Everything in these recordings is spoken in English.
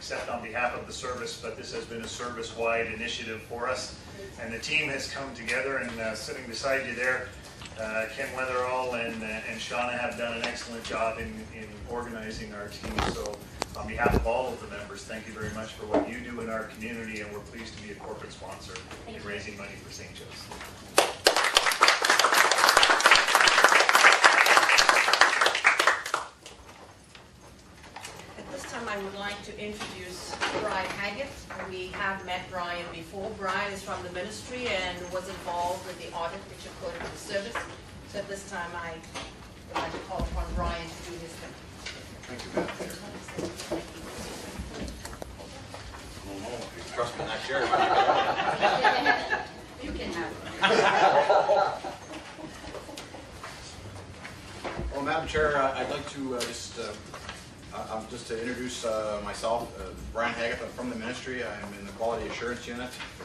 except on behalf of the service, but this has been a service-wide initiative for us. And the team has come together, and sitting beside you there, Ken Weatherall and Shauna have done an excellent job in organizing our team. So on behalf of all of the members, thank you very much for what you do in our community, and we're pleased to be a corporate sponsor in raising money for St. Joe's. I would like to introduce Brian Haggett. We have met Brian before. Brian is from the ministry and was involved with the audit which occurred in the service. So at this time I would like to call upon Brian to do his thing. Thank you, Madam Chair. You trust me in that chair? You can have it. Well, Madam Chair, I'd like to just to introduce myself, Brian Haggett. I'm from the ministry. I'm in the Quality Assurance Unit for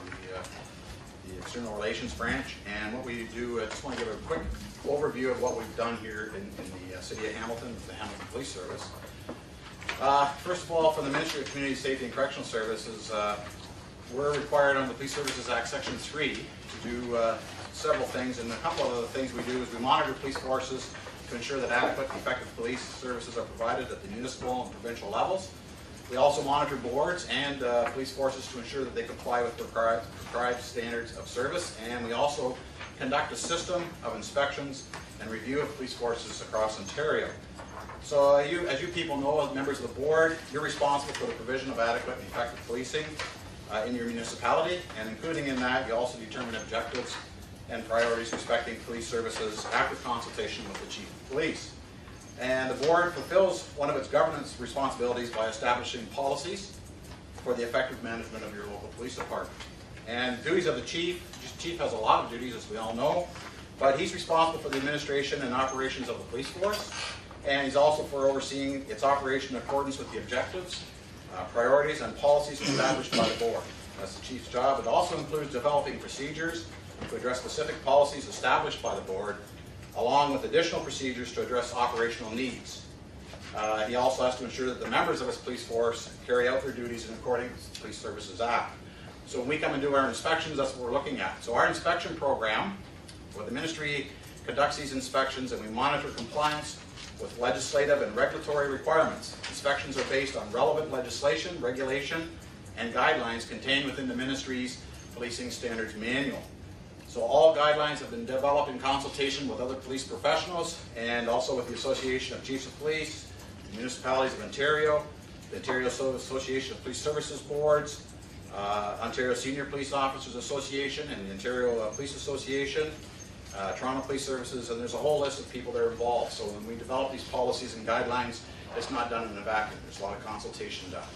the External Relations Branch. And what we do, I just want to give a quick overview of what we've done here in the City of Hamilton with the Hamilton Police Service. First of all, for the Ministry of Community Safety and Correctional Services, we're required under the Police Services Act Section 3 to do several things. And a couple of the things we do is we monitor police forces to ensure that adequate and effective police services are provided at the municipal and provincial levels. We also monitor boards and police forces to ensure that they comply with prescribed standards of service. And we also conduct a system of inspections and review of police forces across Ontario. So as you people know, as members of the board, you're responsible for the provision of adequate and effective policing in your municipality. And including in that, you also determine objectives and priorities respecting police services after consultation with the Chief of Police. And the board fulfills one of its governance responsibilities by establishing policies for the effective management of your local police department. And duties of the chief has a lot of duties, as we all know, but he's responsible for the administration and operations of the police force, and he's also for overseeing its operation in accordance with the objectives, priorities, and policies established by the board. That's the chief's job. It also includes developing procedures to address specific policies established by the board, along with additional procedures to address operational needs. He also has to ensure that the members of his police force carry out their duties in accordance with the Police Services Act. So when we come and do our inspections, that's what we're looking at. So our inspection program, where the ministry conducts these inspections and we monitor compliance with legislative and regulatory requirements. Inspections are based on relevant legislation, regulation, and guidelines contained within the ministry's Policing Standards Manual. So all guidelines have been developed in consultation with other police professionals and also with the Association of Chiefs of Police, the Municipalities of Ontario, the Ontario Association of Police Services Boards, Ontario Senior Police Officers Association, and the Ontario Police Association, Toronto Police Services, and there's a whole list of people that are involved. So when we develop these policies and guidelines, it's not done in a vacuum. There's a lot of consultation done.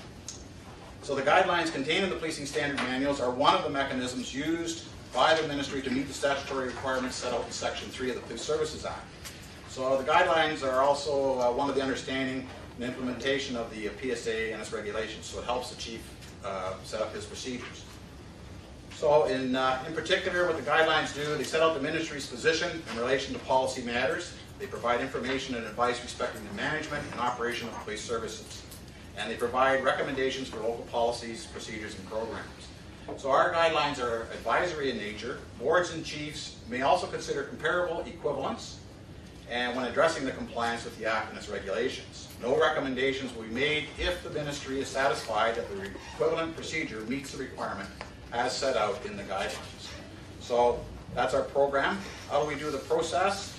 So the guidelines contained in the Policing Standard Manuals are one of the mechanisms used by the ministry to meet the statutory requirements set out in Section 3 of the Police Services Act. So the guidelines are also one of the understanding and implementation of the PSA and its regulations. So it helps the chief set up his procedures. So in particular, what the guidelines do, they set out the ministry's position in relation to policy matters. They provide information and advice respecting the management and operation of police services. And they provide recommendations for local policies, procedures, and programs. So our guidelines are advisory in nature. Boards and chiefs may also consider comparable equivalents and when addressing the compliance with the Act and its regulations. No recommendations will be made if the ministry is satisfied that the equivalent procedure meets the requirement as set out in the guidelines. So that's our program. How do we do the process?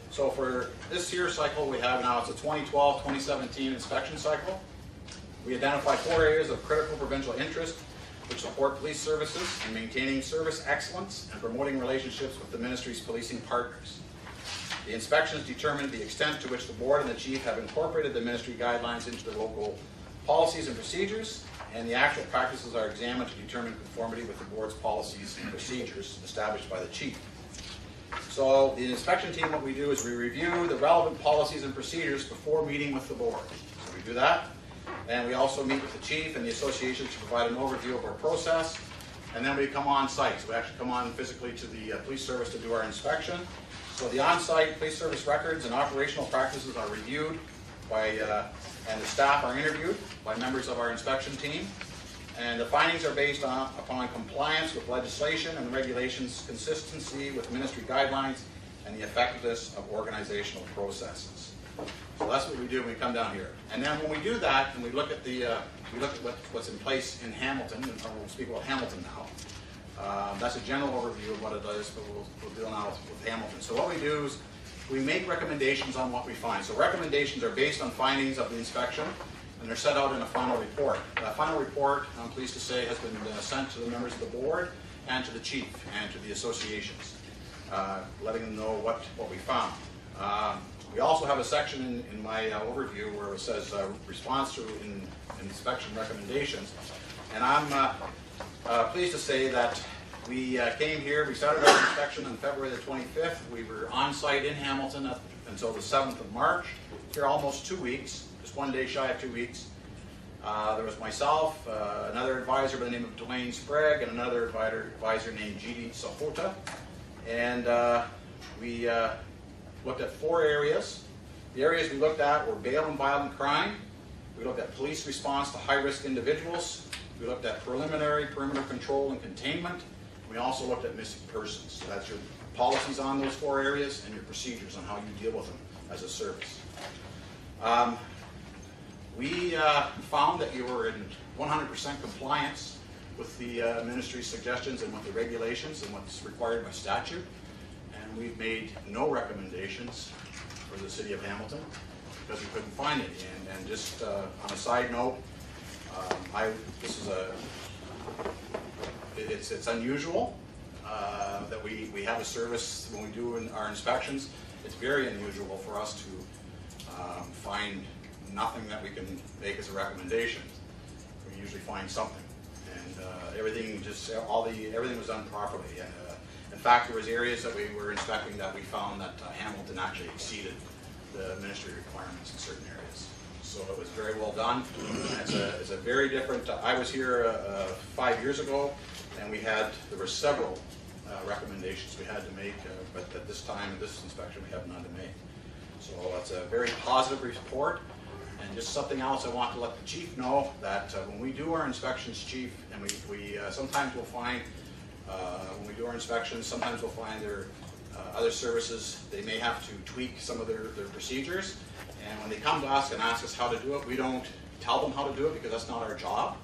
So for this year cycle we have now, it's a 2012-2017 inspection cycle. We identify 4 areas of critical provincial interest which support police services in maintaining service excellence and promoting relationships with the ministry's policing partners. The inspections determine the extent to which the board and the chief have incorporated the ministry guidelines into their local policies and procedures, and the actual practices are examined to determine conformity with the board's policies and procedures established by the chief. So the inspection team, what we do is we review the relevant policies and procedures before meeting with the board. So we do that, and we also meet with the chief and the association to provide an overview of our process, and then we come on site. So we actually come on physically to the police service to do our inspection. So the on-site police service records and operational practices are reviewed and the staff are interviewed by members of our inspection team. And the findings are based upon compliance with legislation and regulations, consistency with ministry guidelines, and the effectiveness of organizational processes. So that's what we do when we come down here. And then when we do that, and we look at what's in place in Hamilton, and we'll speak about Hamilton now. That's a general overview of what it is, but we'll deal now with Hamilton. So what we do is we make recommendations on what we find. So recommendations are based on findings of the inspection, and they're set out in a final report. That final report, I'm pleased to say, has been sent to the members of the board and to the chief and to the associations, letting them know what we found. We also have a section in my overview where it says response to inspection recommendations. And I'm pleased to say that we came here, we started our inspection on February the 25th. We were on site in Hamilton until the 7th of March, here almost 2 weeks, just 1 day shy of 2 weeks. There was myself, another advisor by the name of Dwayne Sprague, and another advisor named G.D. Sahota. And we looked at 4 areas. The areas we looked at were bail and violent crime. We looked at police response to high-risk individuals. We looked at preliminary perimeter control and containment. We also looked at missing persons. So that's your policies on those 4 areas and your procedures on how you deal with them as a service. We found that you were in 100% compliance with the ministry's suggestions and with the regulations and what's required by statute. And we've made no recommendations for the city of Hamilton because we couldn't find any. And just on a side note, it's unusual that we have a service when we do our inspections. It's very unusual for us to find nothing that we can make as a recommendation. We usually find something, and everything was done properly. And in fact, there was areas that we were inspecting that we found that Hamilton actually exceeded the ministry requirements in certain areas. So it was very well done. It's a very different. I was here 5 years ago, and there were several recommendations we had to make, but at this time, this inspection, we have none to make. So it's a very positive report. And just something else I want to let the chief know, that when we do our inspections, chief, and we sometimes we'll find, when we do our inspections, sometimes we'll find there other services, they may have to tweak some of their procedures. And when they come to us and ask us how to do it, we don't tell them how to do it because that's not our job.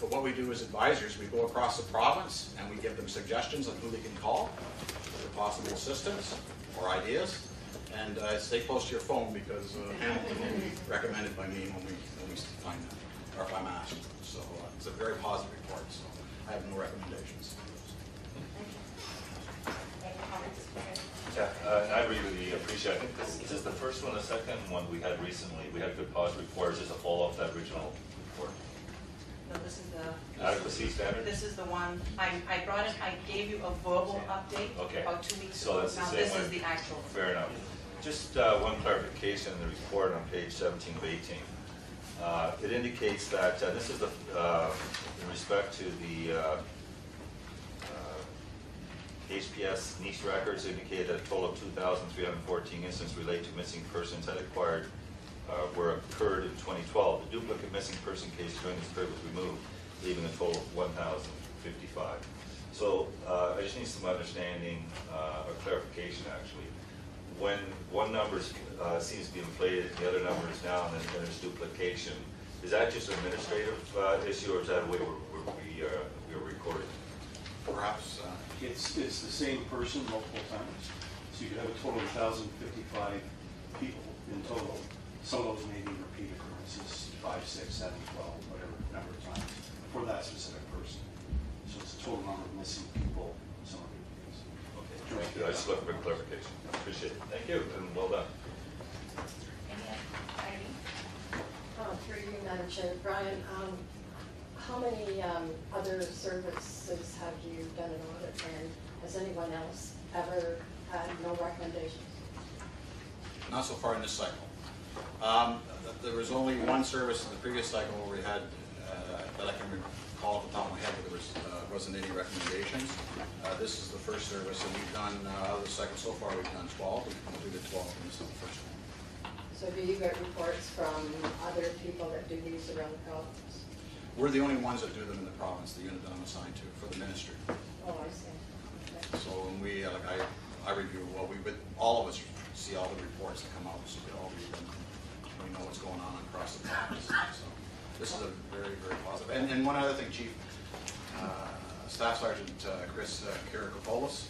But what we do as advisors, we go across the province and we give them suggestions on who they can call for possible assistance or ideas. And stay close to your phone because Hamilton will be recommended by me when we find that, or if I'm asked. So it's a very positive report, so I have no recommendations. Yeah, I really appreciate it. I think this is the first one, the second one we had recently. We had good positive reports as a follow-up to that original report. No, this is the Adequacy standard? This is the one, I brought it, I gave you a verbal update Okay. about 2 weeks So ago. that's the Now same this one. is the actual. Fair enough. Just one clarification in the report on page 17 of 18. It indicates that this is in respect to the HPS niche records indicate a total of 2,314 incidents related to missing persons that occurred in 2012. The duplicate missing person case during this period was removed, leaving a total of 1,055. So I just need some understanding or clarification actually. When one number seems to be inflated, the other number is down, and then there's duplication, is that just an administrative issue, or is that a way we're recording? Perhaps It's the same person multiple times. So you could have a total of 1,055 people in total. Some of those may be repeat occurrences, 5, 6, 7, 12, whatever number of times, for that specific person. So it's a total number of missing people, some of the things. Okay, thank you. I just look for clarification. Appreciate it. Thank you, and well done. Through you, Madam Chair. Brian, how many other services have you done an audit, and has anyone else ever had no recommendations? not so far in this cycle. There was only one service in the previous cycle where we had, that I can recall off the top of my head, but there wasn't any recommendations. This is the first service, and we've done, out of the cycle so far, we've done 12. We've completed 12, and this is the first one. So do you get reports from other people that do these around the province? We're the only ones that do them in the province, the unit that I'm assigned to for the ministry. Oh, I see. Okay. So when we, like I review, well, all of us see all the reports that come out, so we all read them. We know what's going on across the province. So this is a very, very positive. And one other thing, Chief, Staff Sergeant Chris Kirikopoulos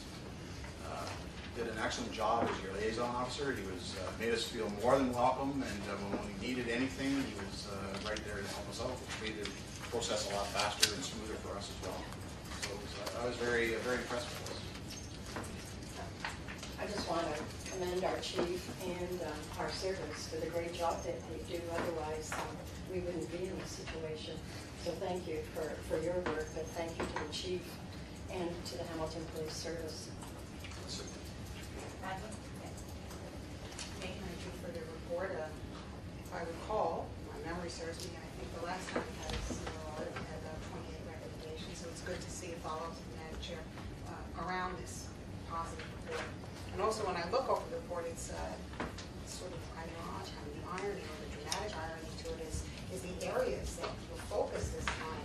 did an excellent job as your liaison officer. He was made us feel more than welcome, and when we needed anything, he was right there to help us out, which made the process a lot faster and smoother for us as well. So I was very, very impressed with this. I just want to commend our chief and our service for the great job that they do. Otherwise, we wouldn't be in this situation. So thank you for your work, but thank you to the chief and to the Hamilton Police Service. Thank you for the report. If I recall, my memory serves me, I think the last time we had a similar audit, we had 28 recommendations, so it's good to see a follow-up from Madam Chair around this positive report. And also, when I look over the report, it's sort of ironic, the irony or the dramatic irony to it is the areas that were focused this time,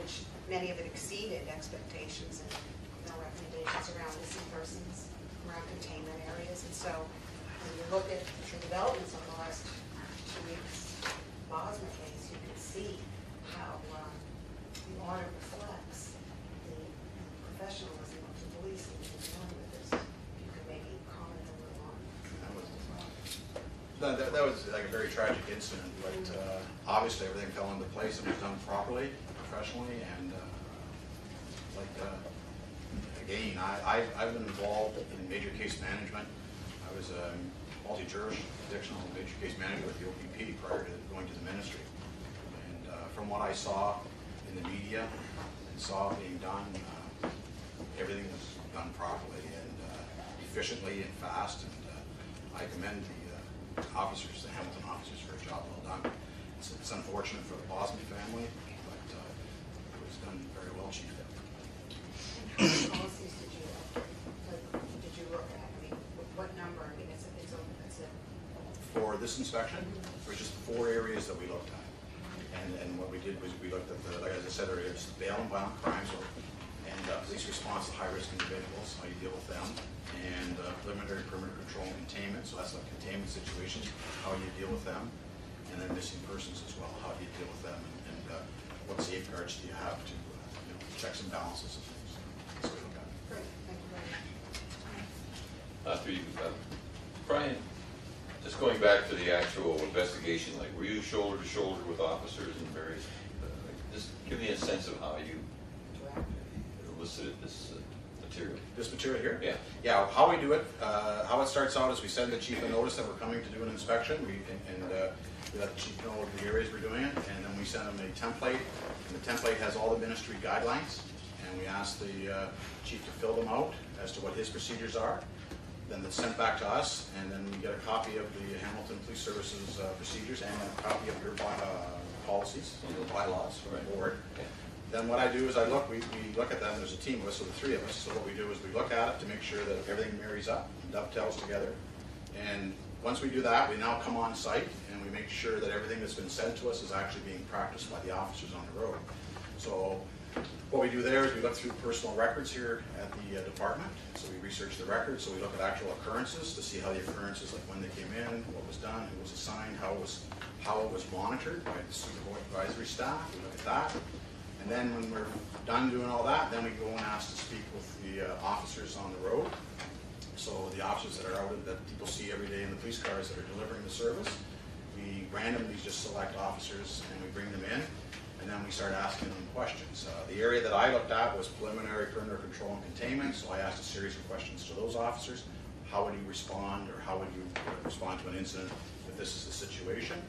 which many of it exceeded expectations and recommendations around missing persons, around containment areas. And so when you look at the developments over the last 2 weeks, Bosma case, you can see how the audit reflects the professionalism of the police in dealing with this. If you could maybe comment a little on That was like a very tragic incident, but obviously everything fell into place and was done properly, professionally, and again, I've been involved in major case management. I was a multi-jurisdictional major case manager with the OPP prior to going to the ministry. And from what I saw in the media and saw being done, everything was done properly and efficiently and fast. And I commend the officers, the Hamilton officers, for a job well done. It's unfortunate for the Bosma family, but it was done very well, Chief. what policies did you look at? I mean, what number? I mean, it's a For this inspection, there were just 4 areas that we looked at. And what we did was we looked at the, like as I said earlier, it's bail and violent crimes, and police response to high-risk individuals, how you deal with them, and preliminary perimeter control and containment, so that's like containment situations, how you deal with them, and then missing persons as well, how do you deal with them, and what safeguards do you have to checks and balances and things. That's what we look at. great. Thank you very much. Through you, Brian, just going back to the actual investigation, like were you shoulder to shoulder with officers and various, just give me a sense of how you elicited this material. This material here? Yeah. Yeah, how we do it, how it starts out is we send the chief a notice that we're coming to do an inspection, we let the chief know the areas we're doing it, and then we send him a template, and the template has all the ministry guidelines, and we ask the chief to fill them out as to what his procedures are. Then it's sent back to us, and then we get a copy of the Hamilton Police Services procedures and a copy of your policies, your bylaws from the board. Then what I do is we look at them, there's a team of us, so the 3 of us, so what we do is we look at it to make sure that everything marries up and dovetails together. And once we do that, we now come on site and we make sure that everything that's been said to us is actually being practiced by the officers on the road. So what we do there is we look through personal records here at the department. So we research the records, so we look at actual occurrences to see how the occurrences, like when they came in, what was done, who was assigned, how it was monitored by the supervisory staff. We look at that. And then when we're done doing all that, then we go and ask to speak with the officers on the road. So the officers that are out that people see every day in the police cars that are delivering the service, we randomly just select officers and we bring them in, and then we start asking them questions. The area that I looked at was preliminary perimeter control and containment, so I asked a series of questions to those officers. How would you respond, or how would you respond to an incident if this is the situation?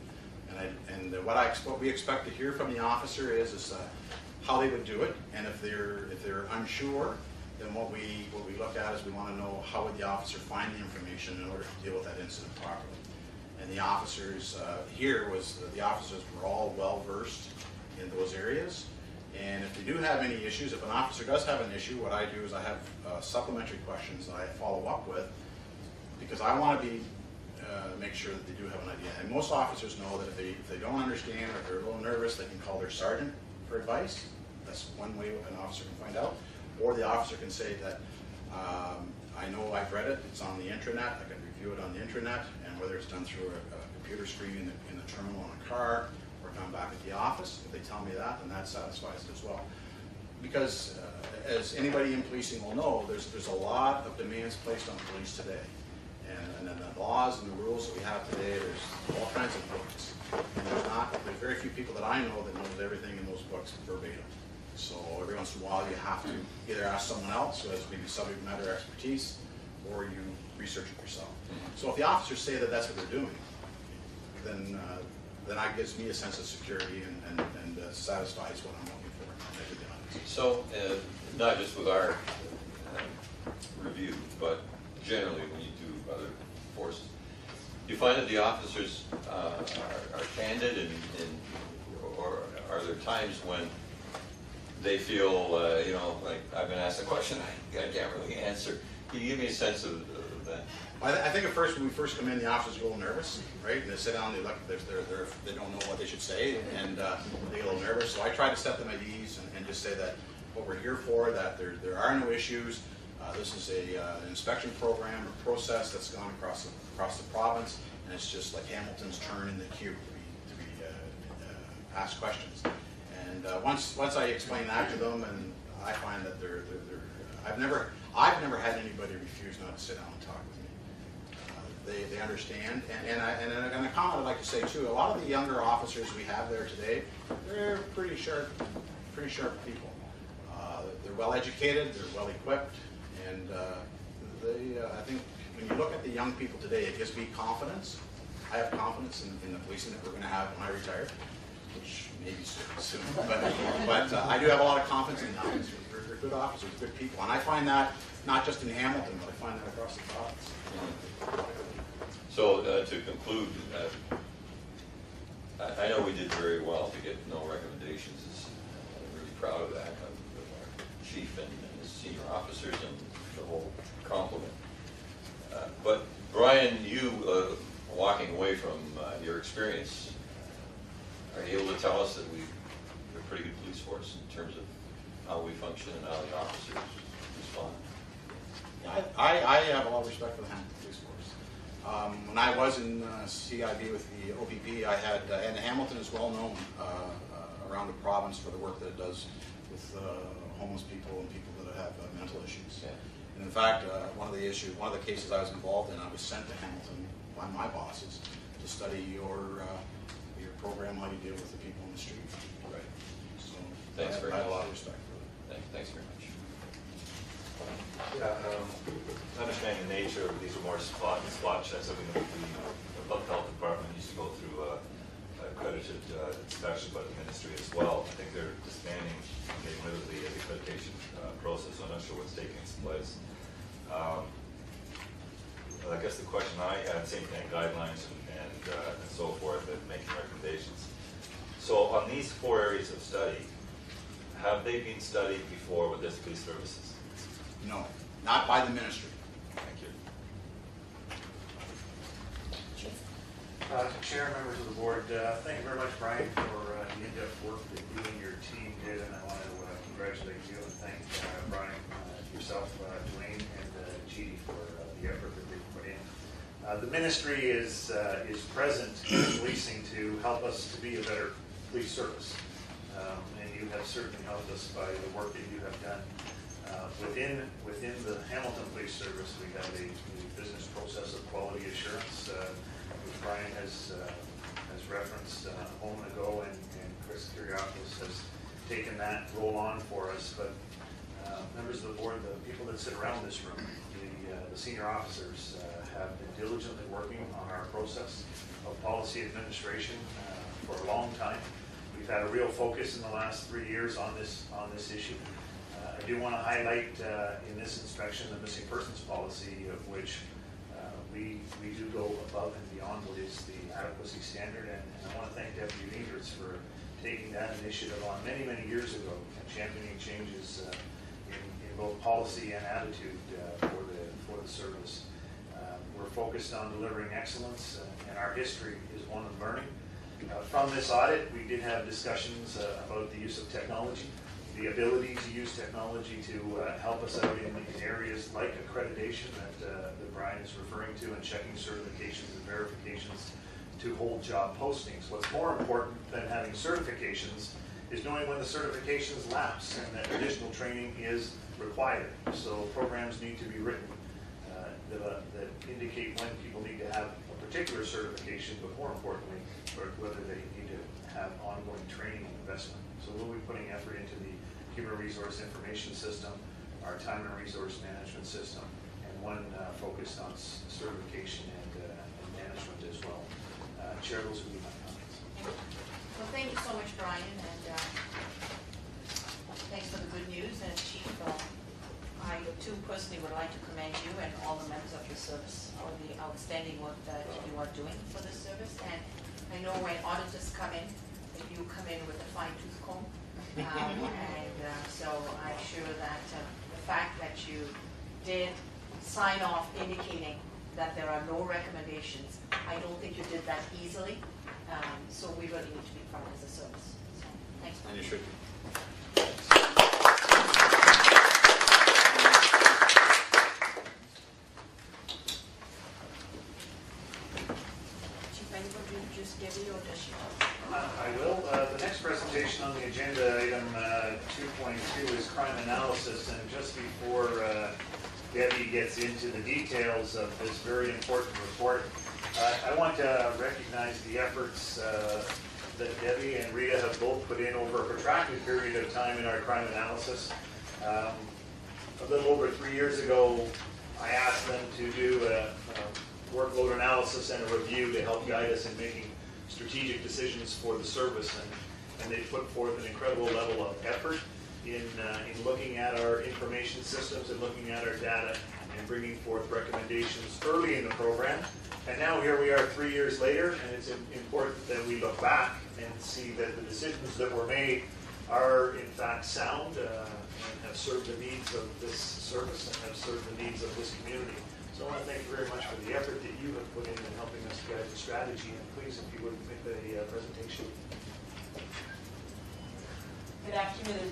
And what we expect to hear from the officer is how they would do it, and if they're unsure, then what we look at is we want to know how would the officer find the information in order to deal with that incident properly. And the officers the officers were all well versed in those areas. And if we do have any issues, if an officer does have an issue, what I do is I have supplementary questions that I follow up with, because I want to be make sure that they do have an idea. And most officers know that if they don't understand or they're a little nervous, they can call their sergeant for advice. That's one way an officer can find out. Or the officer can say that, I know I've read it, it's on the intranet, I can review it on the intranet, and whether it's done through a computer screen in the terminal on a car, or done back at the office, if they tell me that, then that satisfies it as well. Because as anybody in policing will know, there's a lot of demands placed on police today. And then the laws and the rules that we have today, there's all kinds of books. And there's very few people that I know that knows everything in those books verbatim. So every once in a while you have to either ask someone else who has maybe subject matter expertise, or you research it yourself. So if the officers say that that's what they're doing, then that gives me a sense of security and satisfies what I'm looking for. So, not just with our review, but generally when you do other forces, do you find that the officers are candid, or are there times when they feel, like I've been asked a question I can't really answer? Can you give me a sense of that? I think at first, when we first come in, the officers are a little nervous, right? And they sit down, they don't know what they should say, and they get a little nervous. So I try to set them at ease and just say that what we're here for, that there are no issues. This is an inspection program or process that's gone across the province, and it's just like Hamilton's turn in the queue to be asked questions. And once I explain that to them, and I find that I've never had anybody refuse not to sit down and talk with me. They understand, and a comment I'd like to say too. A lot of the younger officers we have there today, they're pretty sharp people. They're well educated, they're well equipped, and I think when you look at the young people today, it gives me confidence. I have confidence in the policing that we're going to have when I retire, which may be soon. But I do have a lot of confidence in them. They're good officers, good people, and I find that not just in Hamilton, but I find that across the province. So to conclude, I know we did very well to get no recommendations. I'm really proud of that, of our chief and his senior officers and the whole complement. But Brian, you walking away from your experience, are you able to tell us that we're a pretty good police force in terms of how we function and how the officers respond? I have a lot of respect for the Hamilton Police Force. When I was in CIB with the OPP, and Hamilton is well known around the province for the work that it does with homeless people and people that have mental issues. Yeah. And in fact, one of the cases I was involved in, I was sent to Hamilton by my bosses to study your program, how you deal with the people in the street. Right. So Thanks very I have a much. lot of respect for it. Thanks very much. Yeah, understanding the nature of these are more spot checks. I mean, the public health department used to go through accredited inspection by the ministry as well. I think they're disbanding, getting rid of the accreditation process. So I'm not sure what's taking its place. I guess the question I had, same thing, guidelines and so forth, and making recommendations. So on these 4 areas of study, have they been studied before with this police services? No, not by the ministry. Thank you. Chair, members of the board, thank you very much, Brian, for the in-depth work that you and your team did, and I want to congratulate you and thank Brian, yourself, Dwayne, and Chidi for the effort that they've put in. The ministry is present in policing to help us to be a better police service, and you have certainly helped us by the work that you have done. Within the Hamilton Police Service, we have a business process of quality assurance, which Brian has referenced a moment ago, and Chris Kyriakos has taken that role on for us. But members of the board, the people that sit around this room, the senior officers have been diligently working on our process of policy administration for a long time. We've had a real focus in the last 3 years on this issue. I do want to highlight in this inspection the missing persons policy, of which we do go above and beyond what is the adequacy standard, and I want to thank Deputy Leaders for taking that initiative on many, many years ago and championing changes in both policy and attitude for the service. We're focused on delivering excellence, and our history is one of learning. From this audit, we did have discussions about the use of technology, the ability to use technology to help us out in areas like accreditation that Brian is referring to, and checking certifications and verifications to hold job postings. What's more important than having certifications is knowing when the certifications lapse and that additional training is required. So programs need to be written that indicate when people need to have a particular certification, but more importantly, or whether they need to have ongoing training and investment. So we'll be putting effort into the Human Resource Information System, our Time and Resource Management System, and one focused on certification and management as well. Chair, those would be my comments. Well, thank you so much, Brian, and thanks for the good news. And Chief, I too personally would like to commend you and all the members of your service for the outstanding work that you are doing for this service. And I know when auditors come in, that you come in with a fine-tooth comb. So I'm sure that the fact that you did sign off indicating that there are no recommendations, I don't think you did that easily. So we really need to be proud as a service. So thanks. And you should. Chief, anybody introduce Debbie or does she? I will. The next presentation on the agenda, item 2.2, is crime analysis. And just before Debbie gets into the details of this very important report, I want to recognize the efforts that Debbie and Rita have both put in over a protracted period of time in our crime analysis. A little over 3 years ago, I asked them to do a workload analysis and a review to help guide us in making strategic decisions for the service, and they put forth an incredible level of effort in looking at our information systems and looking at our data and bringing forth recommendations early in the program. And now here we are 3 years later, and it's important that we look back and see that the decisions that were made are in fact sound and have served the needs of this service and have served the needs of this community. So I want to thank you very much for the effort that you have put in helping us guide the strategy. And please, if you would make the presentation. Good afternoon.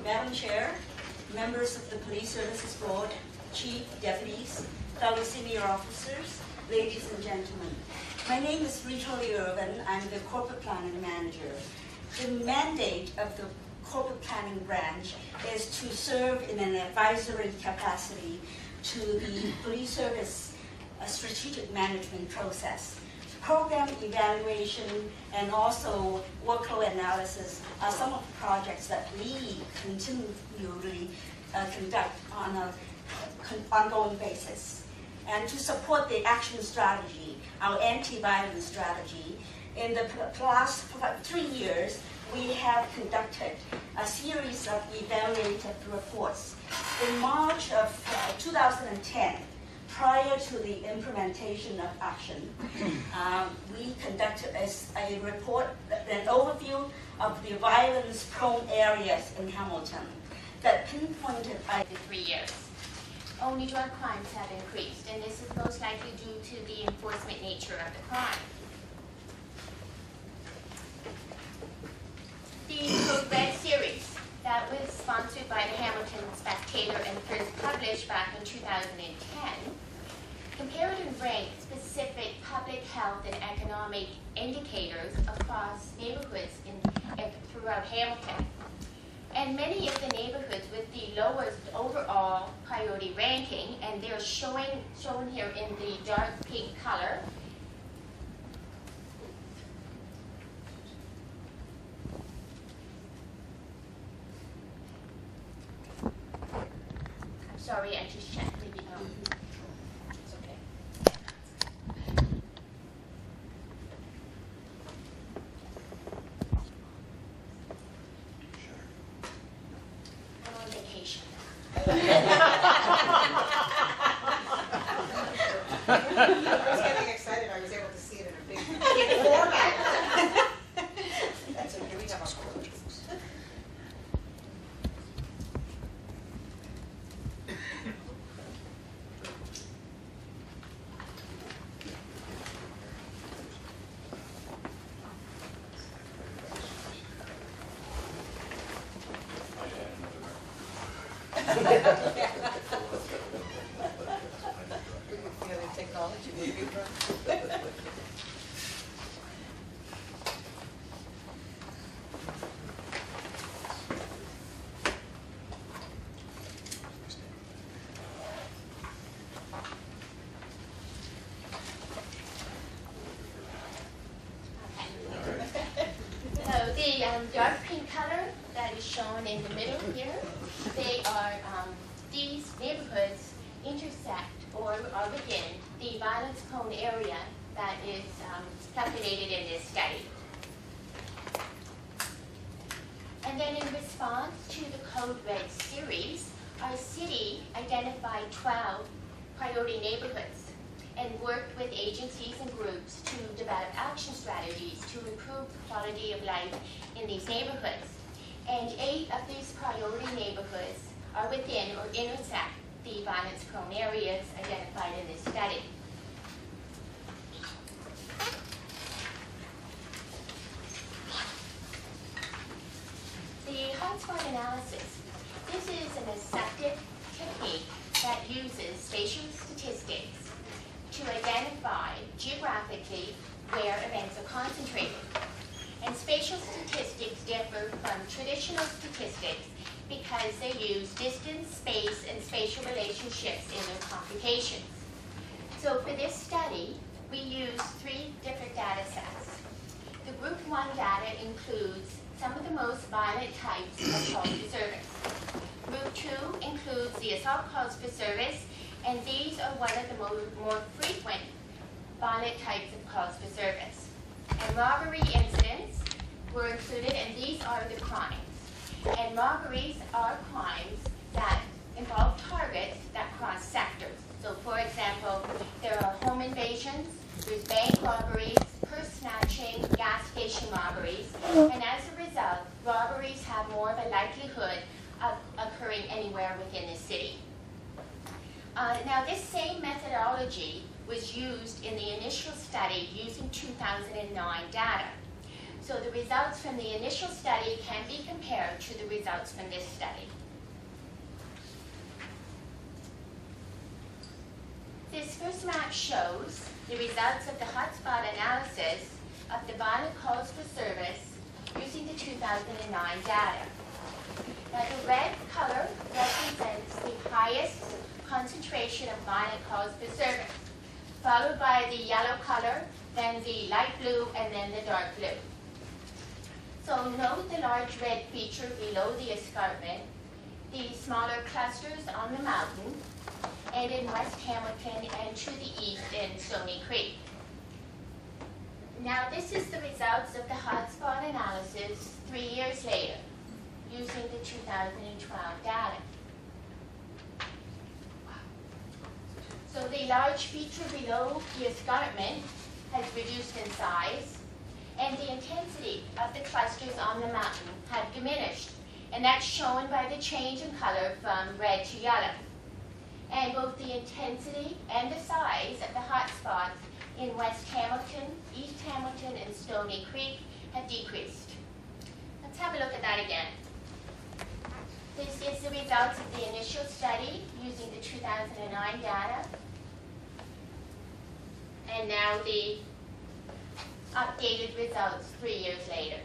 Madam Chair, members of the Police Services Board, Chief, Deputies, fellow senior officers, ladies and gentlemen. My name is Rita Lee Irvin. I'm the Corporate Planning Manager. The mandate of the Corporate Planning Branch is to serve in an advisory capacity to the Police Service strategic management process. Program evaluation and also workload analysis are some of the projects that we continually conduct on an ongoing basis. And to support the action strategy, our anti-violence strategy, in the last 3 years, we have conducted a series of evaluative reports. In March of 2010, prior to the implementation of action, we conducted a report, an overview of the violence-prone areas in Hamilton that pinpointed in 3 years. Only drug crimes have increased, and this is most likely due to the enforcement nature of the crime. The Code Red series that was sponsored by the Hamilton Spectator and first published back in 2010 compared and ranked specific public health and economic indicators across neighborhoods throughout Hamilton. And many of the neighborhoods with the lowest overall priority ranking, and they're shown here in the dark pink color. I'm sorry, I just checked. Maybe no. It's okay. I'm on vacation. I was getting excited, I was able to see it in a big format. That's okay, we have our score. Yeah, the technology would be right. So the dark pink color that is shown in the middle here, they are, these neighborhoods intersect or are within the violence prone area that is calculated in this study. And then in response to the Code Red series, our city identified 12 priority neighborhoods and worked with agencies and groups to develop action strategies to improve the quality of life in these neighborhoods. And 8 of these priority neighborhoods are within or intersect the violence-prone areas identified in this study. The hotspot analysis. This is an effective technique that uses spatial statistics to identify geographically where events are concentrated. And spatial statistics differ from traditional statistics because they use distance, space, and spatial relationships in their computations. So for this study, we use 3 different data sets. The Group 1 data includes some of the most violent types of calls for service. Group 2 includes the assault calls for service, and these are one of the more frequent violent types of calls for service. And robbery incidents were included, and these are the crimes. And robberies are crimes that involve targets that cross sectors. So for example, there are home invasions, there's bank robberies, purse snatching, gas station robberies, and as a result, robberies have more of a likelihood of occurring anywhere within the city. Now this same methodology was used in the initial study using 2009 data. So the results from the initial study can be compared to the results from this study. This first map shows the results of the hotspot analysis of the violent calls for service using the 2009 data. Now the red color represents the highest concentration of violent calls for service, followed by the yellow color, then the light blue, and then the dark blue. So note the large red feature below the escarpment, the smaller clusters on the mountain, and in West Hamilton and to the east in Stony Creek. Now this is the results of the hotspot analysis 3 years later, using the 2012 data. So the large feature below the escarpment has reduced in size, and the intensity of the clusters on the mountain have diminished, and that's shown by the change in color from red to yellow. And both the intensity and the size of the hotspots in West Hamilton, East Hamilton, and Stony Creek have decreased. Let's have a look at that again. This is the results of the initial study using the 2009 data, and now the updated results 3 years later.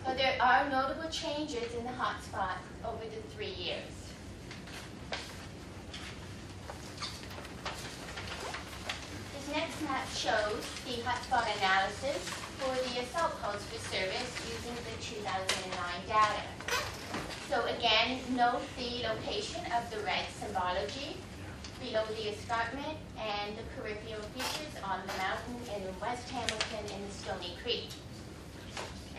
So there are notable changes in the hotspot over the 3 years. This next map shows the hotspot analysis for the assault calls for service using the 2009 data. So again, note the location of the red symbology below the escarpment and the peripheral features on the mountain and in West Hamilton and Stony Creek.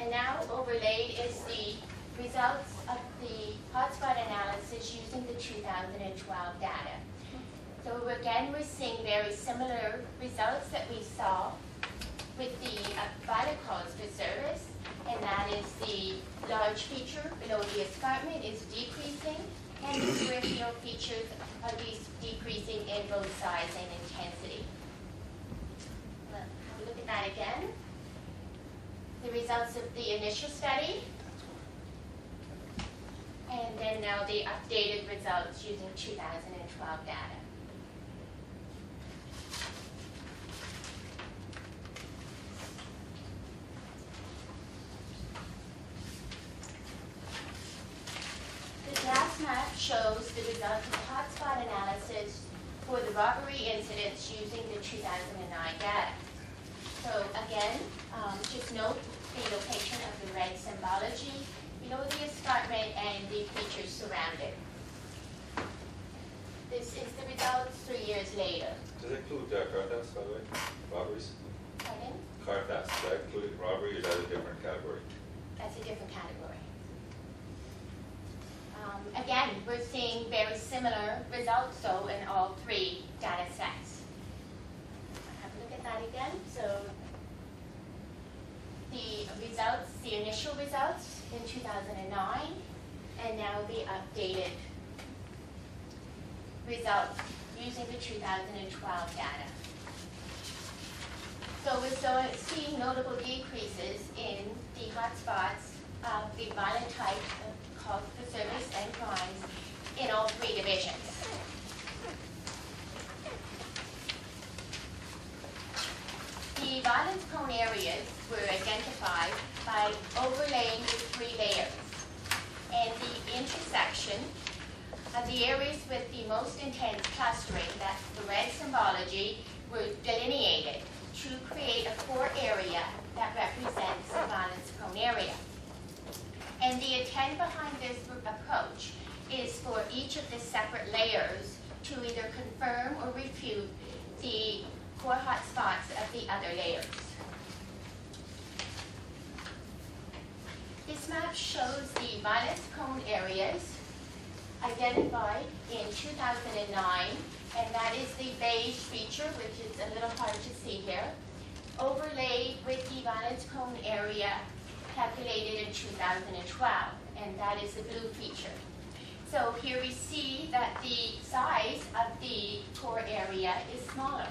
And now overlaid is the results of the hotspot analysis using the 2012 data. So again, we're seeing very similar results that we saw with the violent calls for service, and that is the large feature below the escarpment is decreasing, and the peripheral features are decreasing in both size and intensity. Have a look at that again. The results of the initial study, and then now the updated results using 2012 data. This last map shows the results of the hotspot analysis for the robbery incidents using the 2009 data. So again, just note the location of the red symbology below the escarpment and the features surrounding. This is the results 3 years later. Does that include car thefts, by the way? Robberies? Pardon? Car thefts, does that include robbery or is that a different category? That's a different category. Again, we're seeing very similar results, so in all 3 data sets. Have a look at that again. So the results, the initial results in 2009, and now the updated results using the 2012 data. So we're seeing notable decreases in the hotspots of the violent type of calls for service and crimes in all 3 divisions. The violence prone areas were identified by overlaying the 3 layers, and the intersection of the areas with the most intense clustering, that's the red symbology, were delineated to create a core area that represents the violence prone area. And the intent behind this approach is for each of the separate layers to either confirm or refute the core hotspots of the other layers. This map shows the violence prone areas identified in 2009, and that is the beige feature, which is a little hard to see here, overlaid with the violence prone area calculated in 2012, and that is the blue feature. So here we see that the size of the core area is smaller,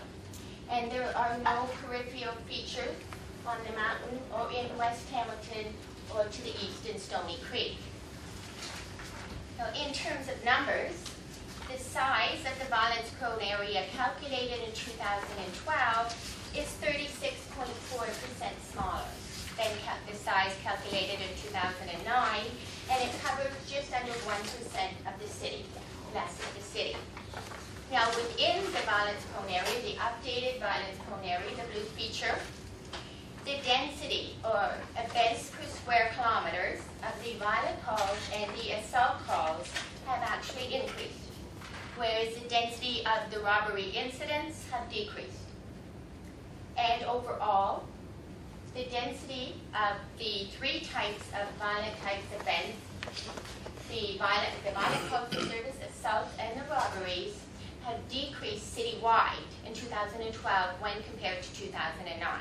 and there are no peripheral features on the mountain or in West Hamilton or to the east in Stony Creek. Now, in terms of numbers, the size of the violence prone area calculated in 2012 is 36.4% smaller than the size calculated in 2009, and it covers just under 1% of the city, less of the city. Now, within the violence prone area, the updated violence prone area, the blue feature, the density or events per square kilometers of the violent calls and the assault calls have actually increased, whereas the density of the robbery incidents have decreased. And overall, the density of the 3 types of violent types of events, the violent calls for service, assault, and the robberies, have decreased citywide in 2012 when compared to 2009.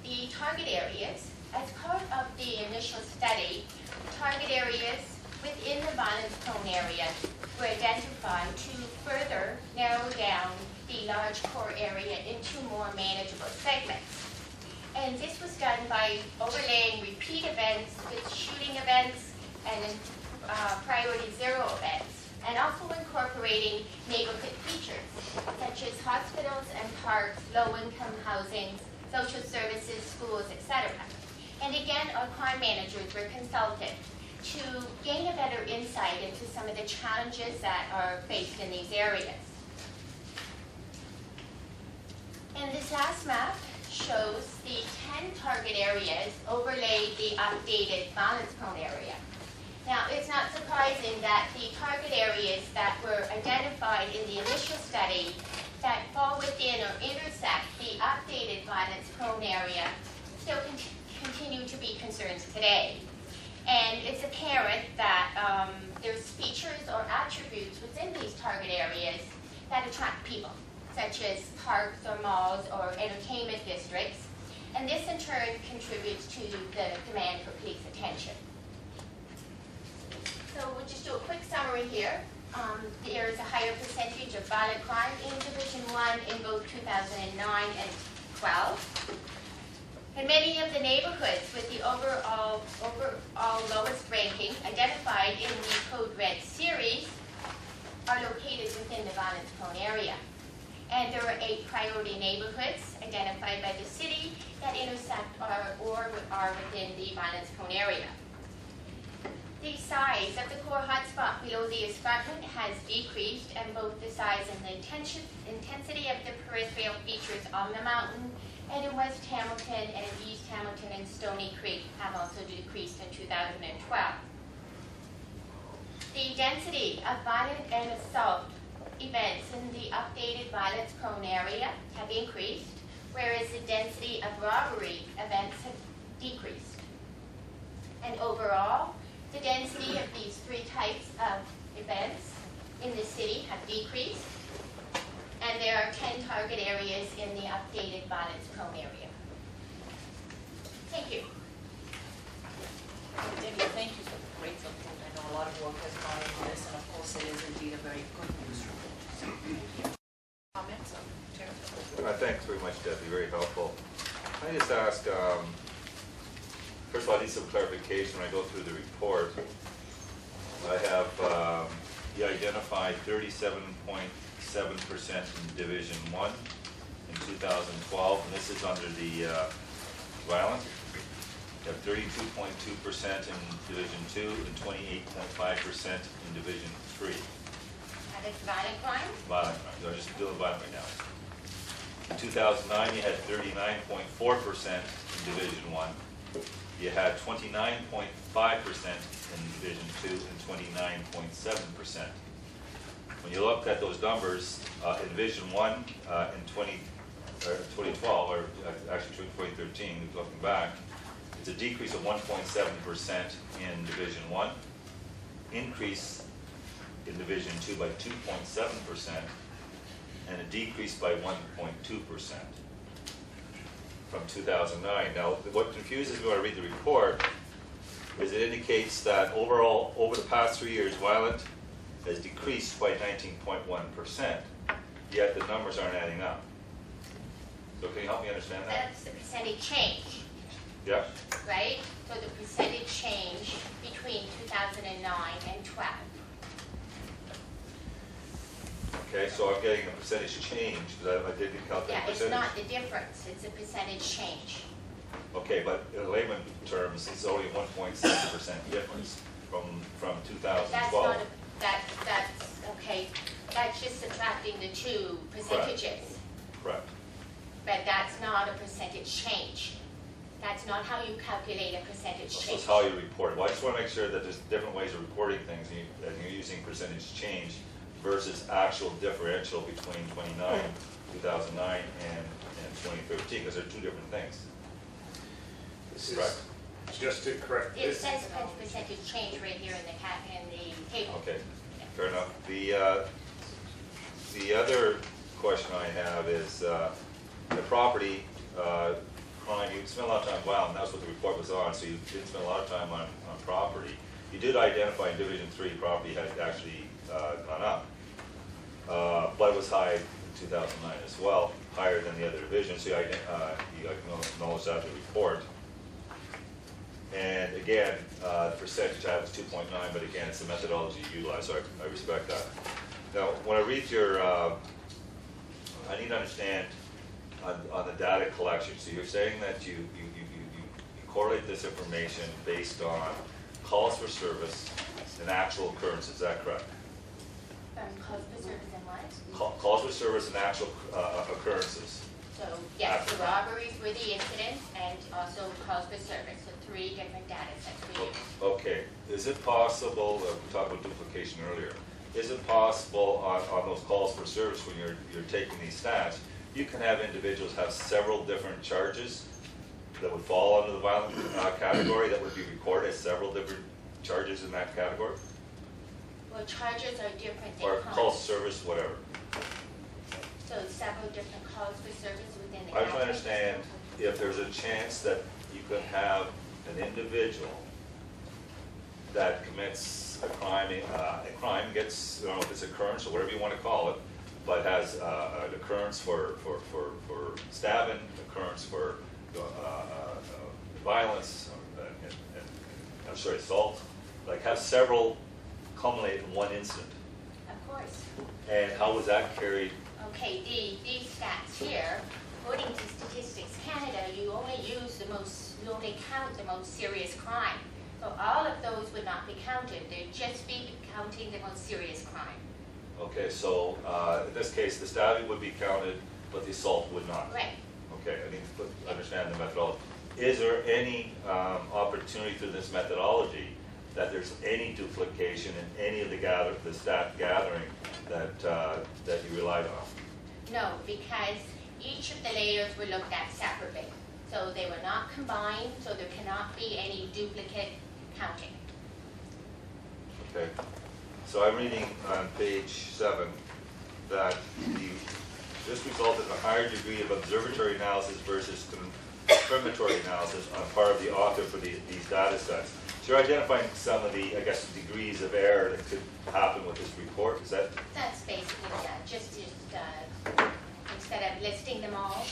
The target areas, as part of the initial study, target areas within the violence prone area were identified to further narrow down the large core area into more manageable segments. And this was done by overlaying repeat events with shooting events and priority 0 events, and also incorporating neighborhood features such as hospitals and parks, low-income housing, social services, schools, etc. And again, our crime managers were consulted to gain a better insight into some of the challenges that are faced in these areas. And this last map shows the 10 target areas overlaid the updated violence prone area. Now, it's not surprising that the target areas that were identified in the initial study that fall within or intersect the updated violence prone area still continue to be concerns today. And it's apparent that there's features or attributes within these target areas that attract people, such as parks or malls or entertainment districts. And this in turn contributes to the demand for police attention. So we'll just do a quick summary here. There is a higher percentage of violent crime in Division 1 in both 2009 and 12. And many of the neighborhoods with the overall lowest ranking identified in the Code Red series are located within the violence prone area. And there are 8 priority neighborhoods identified by the city that intersect or are within the violence prone area. The size of the core hotspot below the escarpment has decreased, and both the size and the intensity of the peripheral features on the mountain and in West Hamilton and in East Hamilton and Stony Creek have also decreased in 2012. The density of violent and assault events in the updated violence-prone area have increased, whereas the density of robbery events have decreased. And overall, the density of these 3 types of events in the city have decreased, and there are 10 target areas in the updated violence-prone area. Thank you. Debbie, thank you for the great report. I know a lot of work has gone into this, and of course it is indeed a very good news report. So, thank you. Comments? Chair? Thanks very much, Debbie, very helpful. I just ask, first of all, I need some clarification when I go through the report. I have, you identified 37.7% in Division 1 in 2012, and this is under the violent. You have 32.2% in Division 2 and 28.5% in Division 3. That is violent crime. Violent crime. I'm just doing violent right now. In 2009, you had 39.4% in Division 1. You had 29.5% in Division 2 and 29.7%. When you look at those numbers, in Division 1 in 2012, or actually 2013, looking back, it's a decrease of 1.7% in Division 1, increase in Division 2 by 2.7%, and a decrease by 1.2% from 2009. Now, what confuses me when I read the report is it indicates that overall, over the past 3 years, violent has decreased by 19.1%, yet the numbers aren't adding up. So can you help me understand that? That's the percentage change, Yeah. right? So the percentage change between 2009 and 12. Okay, so I'm getting a percentage change, because I didn't calculate Yeah, it's percentage. not the difference, it's a percentage change. Okay, but in layman terms, it's only 1.7% difference from That's 2012. not, that's, okay, that's just subtracting the 2 percentages. Correct. But that's not a percentage change. That's not how you calculate a percentage So change. it's how you report it. Well, I just want to make sure that there's different ways of reporting things, and you're using percentage change versus actual differential between 2009 and 2013, because they're 2 different things. This is, Correct? just to correct It this, says percentage change right here in the table. Okay, fair enough. The other question I have is the property crime. You spent a lot of time, wow, and that's what the report was on, so you didn't spend a lot of time on property. You did identify in Division 3 property had actually gone up, but it was high in 2009 as well, higher than the other divisions, so you acknowledge that in the report. And again, the percentage I have is 2.9, but again, it's the methodology you utilize, so I respect that. Now, when I read your, I need to understand on the data collection. So you're saying that you correlate this information based on calls for service and actual occurrences. Is that correct? Calls for service and what? Calls for service and actual occurrences. So, yes, the robberies were the incidents and also calls for service, so 3 different data sets we use. Okay. Is it possible, we talked about duplication earlier, is it possible on those calls for service when you're taking these stats, you can have individuals have several different charges that would fall under the violent category that would be recorded as several different charges in that category? Well, charges are different than Or crimes. call service, whatever. So several different calls for service within the I'm trying to category. understand if there's a chance that you could have an individual that commits a crime gets, I don't know if it's occurrence or whatever you want to call it, but has an occurrence for stabbing, occurrence for violence, assault, like have several culminate in one incident. Of course. And how was that carried? Okay, these stats here, according to Statistics Canada, you only count the most serious crime. So all of those would not be counted. They'd just be counting the most serious crime. Okay, so in this case, the stabbing would be counted, but the assault would not. Right. Okay, I need to understand the methodology. Is there any opportunity through this methodology that there's any duplication in any of the stat gathering that you relied on? No, because each of the layers were looked at separately. So they were not combined, so there cannot be any duplicate counting. Okay, so I'm reading on page 7 that this resulted in a higher degree of observatory analysis versus confirmatory analysis on part of the author for these data sets. So you're identifying some of the, I guess, degrees of error that could happen with this report. Is that? That's basically just instead of listing them all.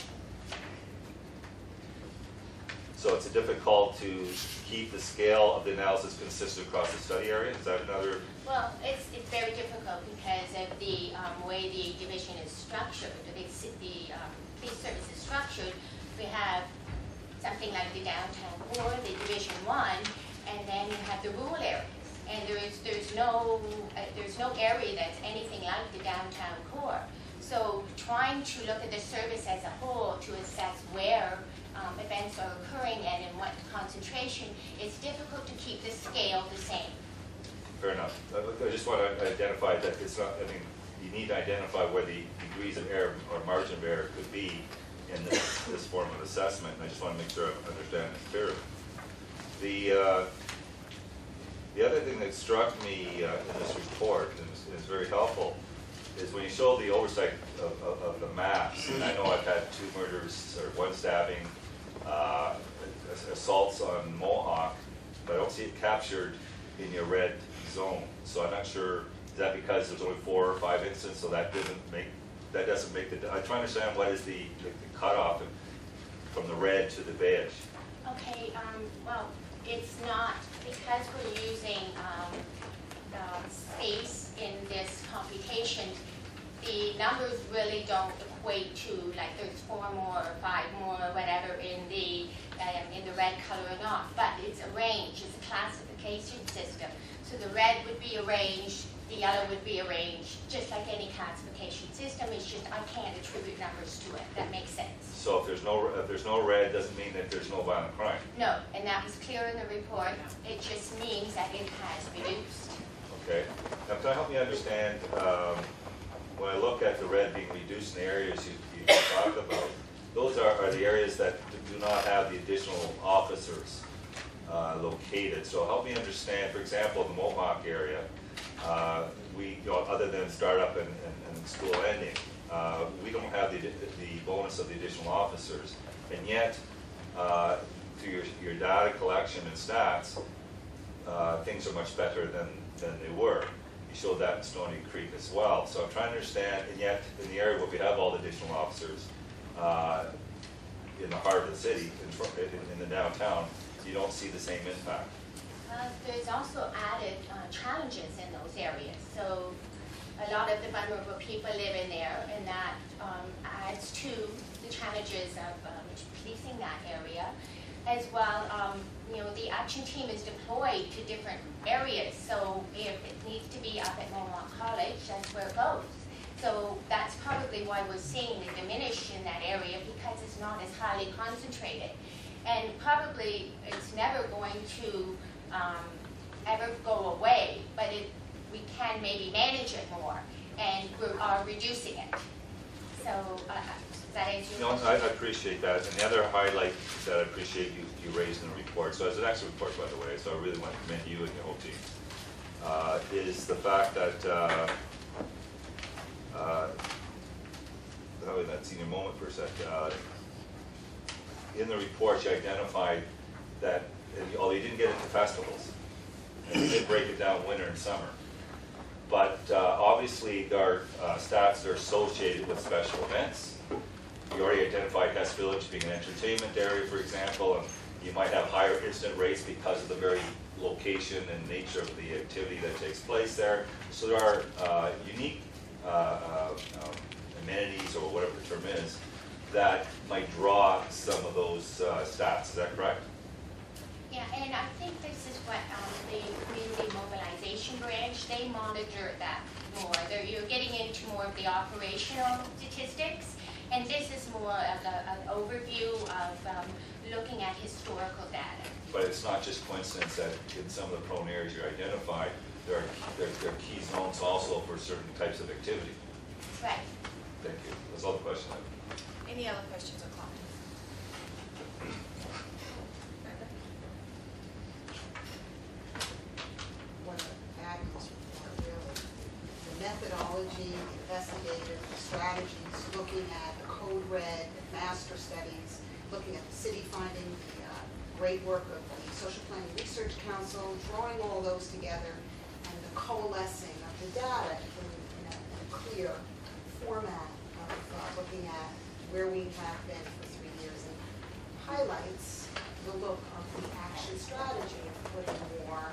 So it's difficult to keep the scale of the analysis consistent across the study area? Is that another? Well, it's very difficult because of the way the division is structured, the police service is structured. We have something like the downtown core, the Division 1, and then you have the rural areas. And there's no area that's anything like the downtown core. So trying to look at the service as a whole to assess where events are occurring and in what concentration, it's difficult to keep the scale the same. Fair enough. I just want to identify that it's not, I mean, you need to identify where the degrees of error or margin of error could be in this form of assessment, and I just want to make sure I understand it clearly. The other thing that struck me in this report, and is very helpful, is when you show the oversight of the maps. And I know I've had 2 murders, or 1 stabbing, assaults on Mohawk, but I don't see it captured in your red zone. So I'm not sure, is that because there's only 4 or 5 incidents, so that doesn't make the, I'm trying to understand what is the cutoff from the red to the beige. Okay, well, it's not, because we're using space in this computation, the numbers really don't equate to, like, there's 4 more or 5 more or whatever in the red color or not, but it's a range, it's a classification system. So the red would be arranged, the yellow would be arranged, just like any classification system. It's just I can't attribute numbers to it. That makes sense. So if there's no red, doesn't mean that there's no violent crime. No, and that was clear in the report. It just means that it has reduced. Okay. Now, can I help me understand, when I look at the red being reduced in the areas you talked about, those are the areas that do not have the additional officers located. So help me understand, for example, the Mohawk area, other than startup and school ending, we don't have the bonus of the additional officers. And yet, through your data collection and stats, things are much better than they were. You showed that in Stony Creek as well. So I'm trying to understand, and yet in the area where we have all the additional officers, in the heart of the city, in the downtown, you don't see the same impact. There's also added challenges in those areas. So a lot of the vulnerable people live in there, and that adds to the challenges of policing that area. As well, the action team is deployed to different areas. So if it needs to be up at Mohawk College, that's where it goes. So that's probably why we're seeing the diminish in that area, because it's not as highly concentrated. And probably it's never going to ever go away, but we can maybe manage it more, and we are reducing it. So does that answer your question? I appreciate that. And the other highlight that I appreciate you raised in the report, so it's an excellent report, by the way, so I really want to commend you and your whole team, is the fact that, having that senior moment for a sec, in the report you identified that, although you didn't get into festivals, and you did break it down winter and summer, but obviously there are stats that are associated with special events, you already identified Hess Village being an entertainment area, for example, and you might have higher incident rates because of the very location and nature of the activity that takes place there. So there are unique amenities, or whatever the term is, that might draw some of those stats. Is that correct? Yeah, and I think this is what the Community Mobilization Branch, they monitor that more. You're getting into more of the operational statistics, and this is more of an overview of looking at historical data. But it's not just coincidence that in some of the prone areas you identified, there are key zones also for certain types of activity. Right. Thank you. That's all the question I have. Any other questions or comments? Want to add to this report, really. The methodology, the investigative strategies, looking at the code red, the master studies, looking at the city finding, the great work of the Social Planning Research Council, drawing all those together, and the coalescing of the data in a clear format of looking at where we have been for 3 years, and highlights the look of the action strategy of putting more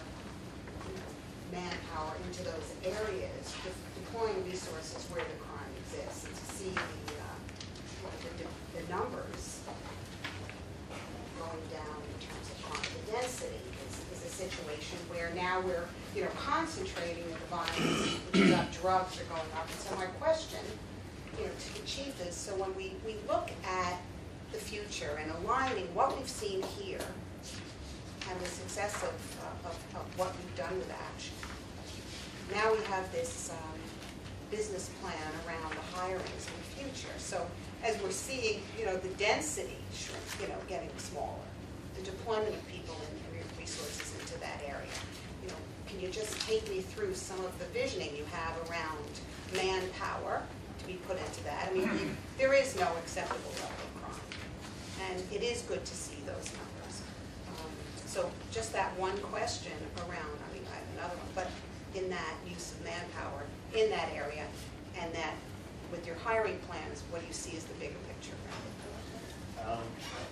manpower into those areas, deploying resources where the crime exists, and to see the numbers going down in terms of crime. The density is a situation where now we're concentrating the violence. We've got drugs are going up. And so my question to achieve this, so when we look at the future and aligning what we've seen here and the success of what we've done with action, now we have this business plan around the hirings in the future. So as we're seeing, the density shrink, getting smaller, the deployment of people and resources into that area, can you just take me through some of the visioning you have around manpower to be put into that? I mean, there is no acceptable level of crime, and it is good to see those numbers. So just that one question around, I mean, I have another one, but in that use of manpower in that area, and that with your hiring plans, what do you see as the bigger picture?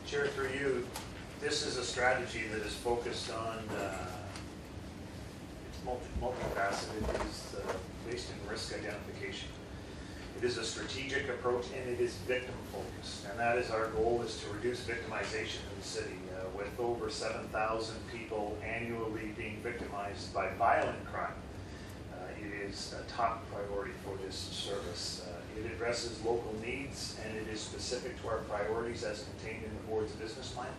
Chair, through you, this is a strategy that is focused on, it's multifaceted. It is based in risk identification. It is a strategic approach, and it is victim focused. And that is our goal, is to reduce victimization in the city. With over 7,000 people annually being victimized by violent crime, it is a top priority for this service. It addresses local needs, and it is specific to our priorities as contained in the board's business plan.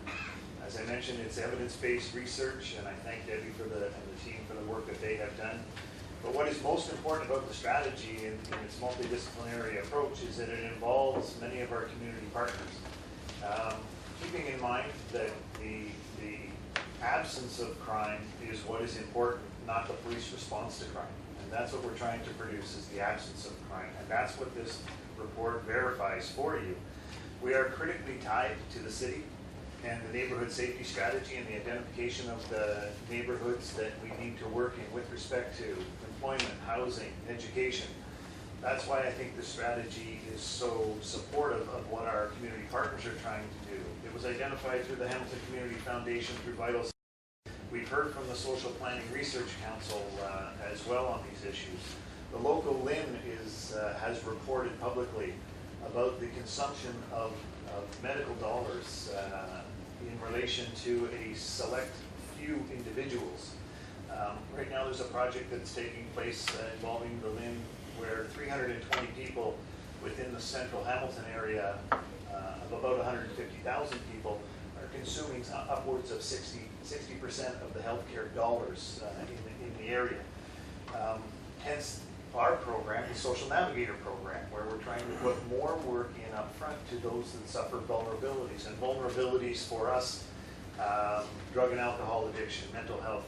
As I mentioned, it's evidence-based research, and I thank Debbie and the team for the work that they have done. But what is most important about the strategy in its multidisciplinary approach is that it involves many of our community partners. Keeping in mind that the absence of crime is what is important, not the police response to crime. And that's what we're trying to produce, is the absence of crime. And that's what this report verifies for you. We are critically tied to the city and the neighborhood safety strategy and the identification of the neighborhoods that we need to work in with respect to employment, housing, education. That's why I think this strategy is so supportive of what our community partners are trying to do. It was identified through the Hamilton Community Foundation, through Vital. We've heard from the Social Planning Research Council as well on these issues. The local LIN has reported publicly about the consumption of medical dollars in relation to a select few individuals. Right now there's a project that's taking place involving the LIN, where 320 people within the central Hamilton area of about 150,000 people are consuming upwards of 60% of the healthcare dollars in the area. Hence our program, the Social Navigator program, where we're trying to put more work in up front to those that suffer vulnerabilities. And vulnerabilities for us, drug and alcohol addiction, mental health,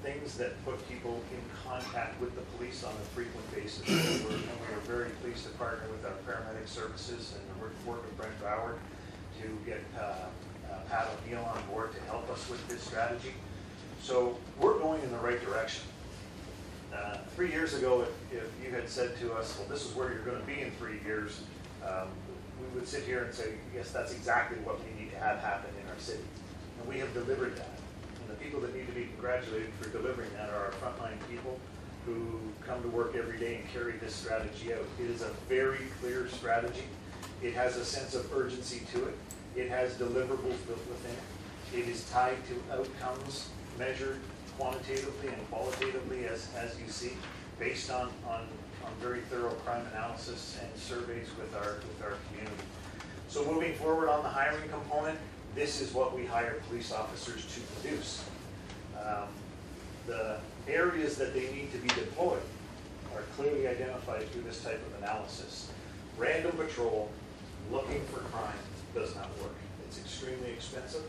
things that put people in contact with the police on a frequent basis. And we're very pleased to partner with our paramedic services and work with Brent Broward to get Pat O'Neill on board to help us with this strategy. So we're going in the right direction. 3 years ago, if you had said to us, well, this is where you're going to be in 3 years, we would sit here and say, yes, that's exactly what we need to have happen in our city. And we have delivered that. And the people that need to be congratulated for delivering that are our frontline people who come to work every day and carry this strategy out. It is a very clear strategy. It has a sense of urgency to it. It has deliverables built within it. It is tied to outcomes measured quantitatively and qualitatively, as you see, based on very thorough crime analysis and surveys with our community. So moving forward on the hiring component, this is what we hire police officers to produce. The areas that they need to be deployed are clearly identified through this type of analysis. Random patrol, looking for crime, does not work. It's extremely expensive.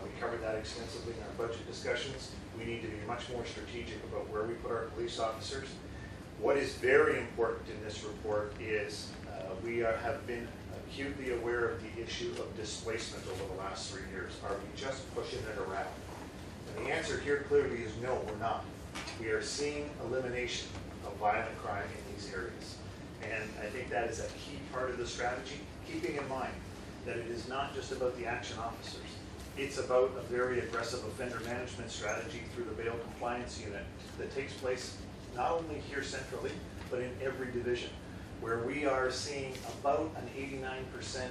We covered that extensively in our budget discussions. We need to be much more strategic about where we put our police officers. What is very important in this report is we have been acutely aware of the issue of displacement over the last 3 years. Are we just pushing it around? And the answer here clearly is no, we're not. We are seeing elimination of violent crime in these areas. And I think that is a key part of the strategy, keeping in mind that it is not just about the action officers. It's about a very aggressive offender management strategy through the bail compliance unit that takes place not only here centrally, but in every division, where we are seeing about an 89%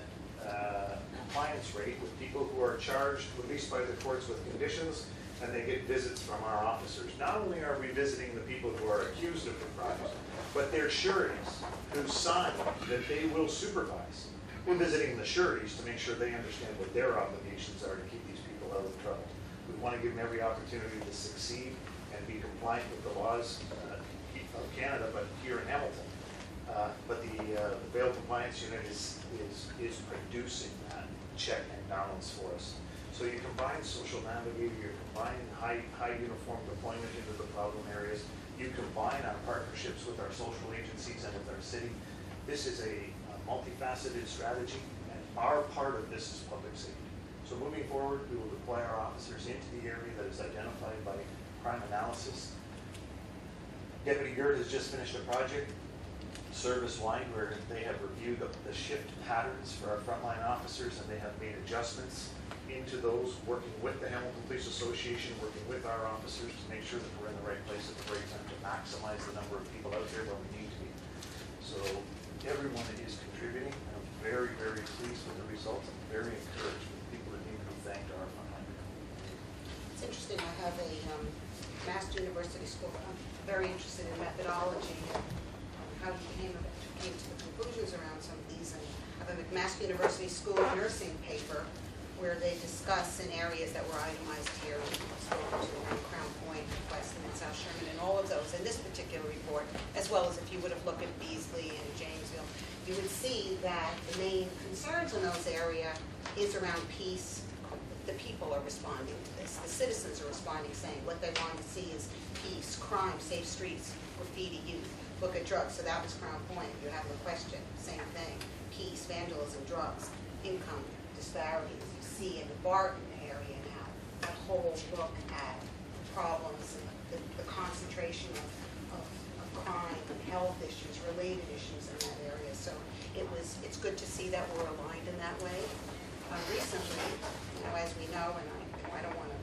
compliance rate with people who are charged, released by the courts with conditions, and they get visits from our officers. Not only are we visiting the people who are accused of the crimes, but their sureties who sign that they will supervise. We're visiting the sureties to make sure they understand what their obligations are to keep these people out of trouble. We want to give them every opportunity to succeed and be compliant with the laws of Canada, but here in Hamilton. But the bail compliance unit is producing that check and balance for us. So you combine social navigator, you combine high uniform deployment into the problem areas, you combine our partnerships with our social agencies and with our city. This is a multifaceted strategy, and our part of this is public safety. So moving forward, we will deploy our officers into the area that is identified by crime analysis. Deputy Gert has just finished a project, service-wide, where they have reviewed the shift patterns for our frontline officers, and they have made adjustments into those, working with the Hamilton Police Association, working with our officers to make sure that we're in the right place at the right time to maximize the number of people out there where we need to be. So everyone is contributing. I'm very, very pleased with the results. I'm very encouraged with the people that need to be thanked are our frontline. It's interesting, I have a Master University School. I'm very interested in methodology and how you came to the conclusions around some of these. And I have a McMaster University School of Nursing paper where they discuss in areas that were itemized here, around Crown Point, Weston, and South Sherman, and all of those in this particular report, as well as if you would have looked at Beasley and Janesville, you would see that the main concerns in those areas is around peace. The people are responding to this. The citizens are responding, saying what they want to see is peace, crime, safe streets, graffiti, youth. Look at drugs. So that was Crown Point. You have a question. Same thing. Peace, vandalism, drugs, income disparities. You see in the Barton area now a whole look at problems, and the concentration of crime and health issues, related issues in that area. So it's good to see that we're aligned in that way. Recently, as we know, and I don't want to,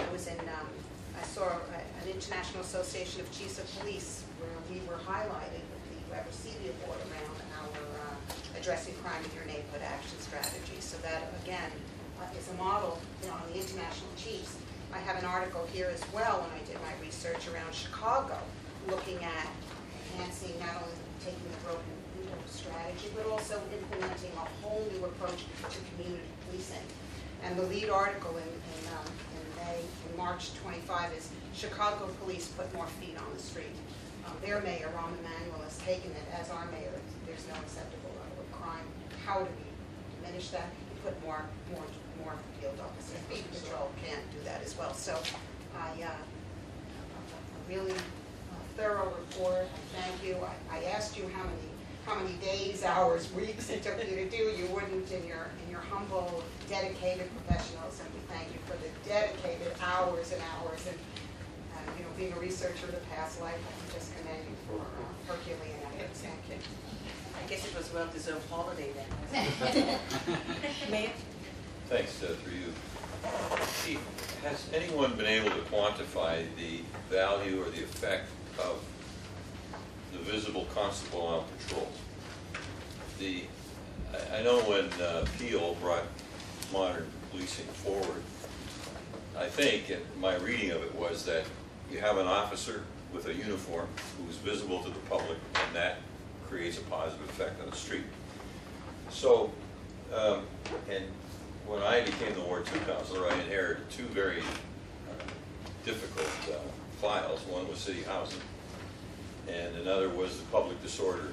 I saw an International Association of Chiefs of Police where we were highlighted with the Weber Seaview Board around our addressing crime in your neighborhood action strategy. So that, again, is a model on the international chiefs. I have an article here as well when I did my research around Chicago, looking at enhancing not only taking the broken window strategy, but also implementing a whole new approach to community policing. And the lead article in March 25 is Chicago police put more feet on the street. Their mayor, Rahm Emanuel, has taken it as our mayor. There's no acceptable level of crime. How do we diminish that? We put more field officers. Beat Patrol can't do that as well. So a really thorough report. Thank you. I asked you how many days, hours, weeks it took you to do. You wouldn't in your humble, dedicated professionals, and we thank you for the dedicated hours and hours and being a researcher of the past life, I just commend you for Herculean efforts. Thank you. I guess it was a well-deserved holiday then. Mayor? Thanks, through you. Chief, has anyone been able to quantify the value or the effect of the visible constable on patrol? I know when Peel brought modern policing forward, I think, and my reading of it was that you have an officer with a uniform who's visible to the public, and that creates a positive effect on the street. So, and when I became the Ward 2 councilor, I inherited two very difficult files. One was city housing, and another was the public disorder.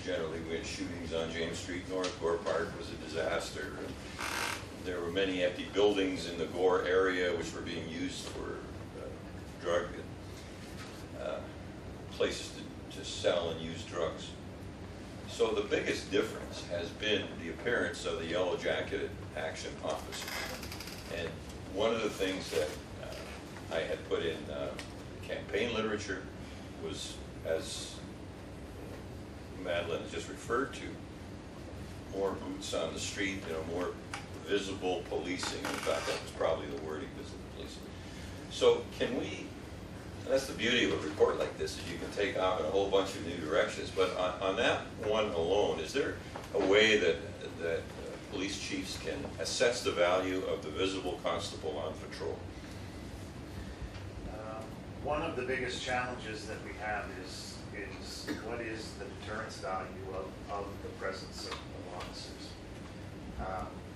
Generally, we had shootings on James Street North. Gore Park was a disaster. And there were many empty buildings in the Gore area which were being used for drug places to sell and use drugs. So the biggest difference has been the appearance of the yellow jacketed action officer. And one of the things that I had put in campaign literature was, as Madeline just referred to, more boots on the street, more visible policing. In fact, that was probably the wording, visible policing. So can we, that's the beauty of a report like this, is you can take off in a whole bunch of new directions, but on that one alone, is there a way that police chiefs can assess the value of the visible constable on patrol? One of the biggest challenges that we have is what is the deterrence value of the presence of officers.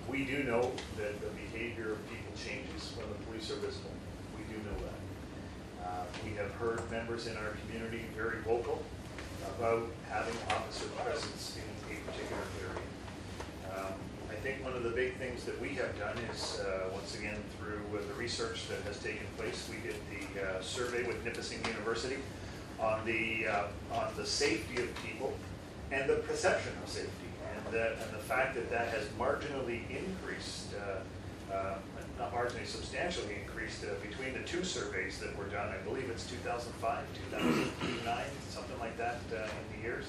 We do know that the behavior of people changes when the police are visible. We do know that. We have heard members in our community very vocal about having officer presence in a particular area. I think one of the big things that we have done is, once again, through the research that has taken place, we did the survey with Nipissing University on the safety of people and the perception of safety, and the fact that has marginally increased, not marginally, substantially increased between the two surveys that were done. I believe it's 2005, 2009, something like that in the years.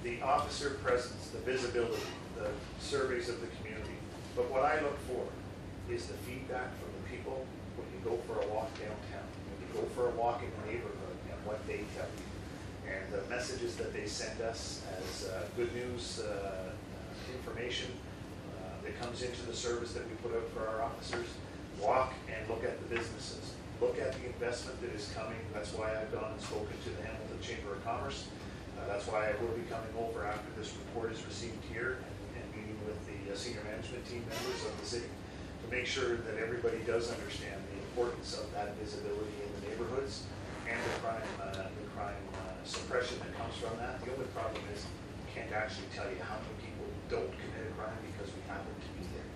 The officer presence, the visibility, the surveys of the community. But what I look for is the feedback from the people when you go for a walk downtown, when you go for a walk in the neighborhood, and what they tell you. And the messages that they send us as good news information that comes into the service that we put out for our officers. Walk and look at the businesses. Look at the investment that is coming. That's why I've gone and spoken to the Hamilton Chamber of Commerce. That's why I will be coming over after this report is received here and meeting with the senior management team members of the city to make sure that everybody does understand the importance of that visibility in the neighborhoods and the crime suppression that comes from that. The only problem is we can't actually tell you how many people don't commit a crime because we happen to be there.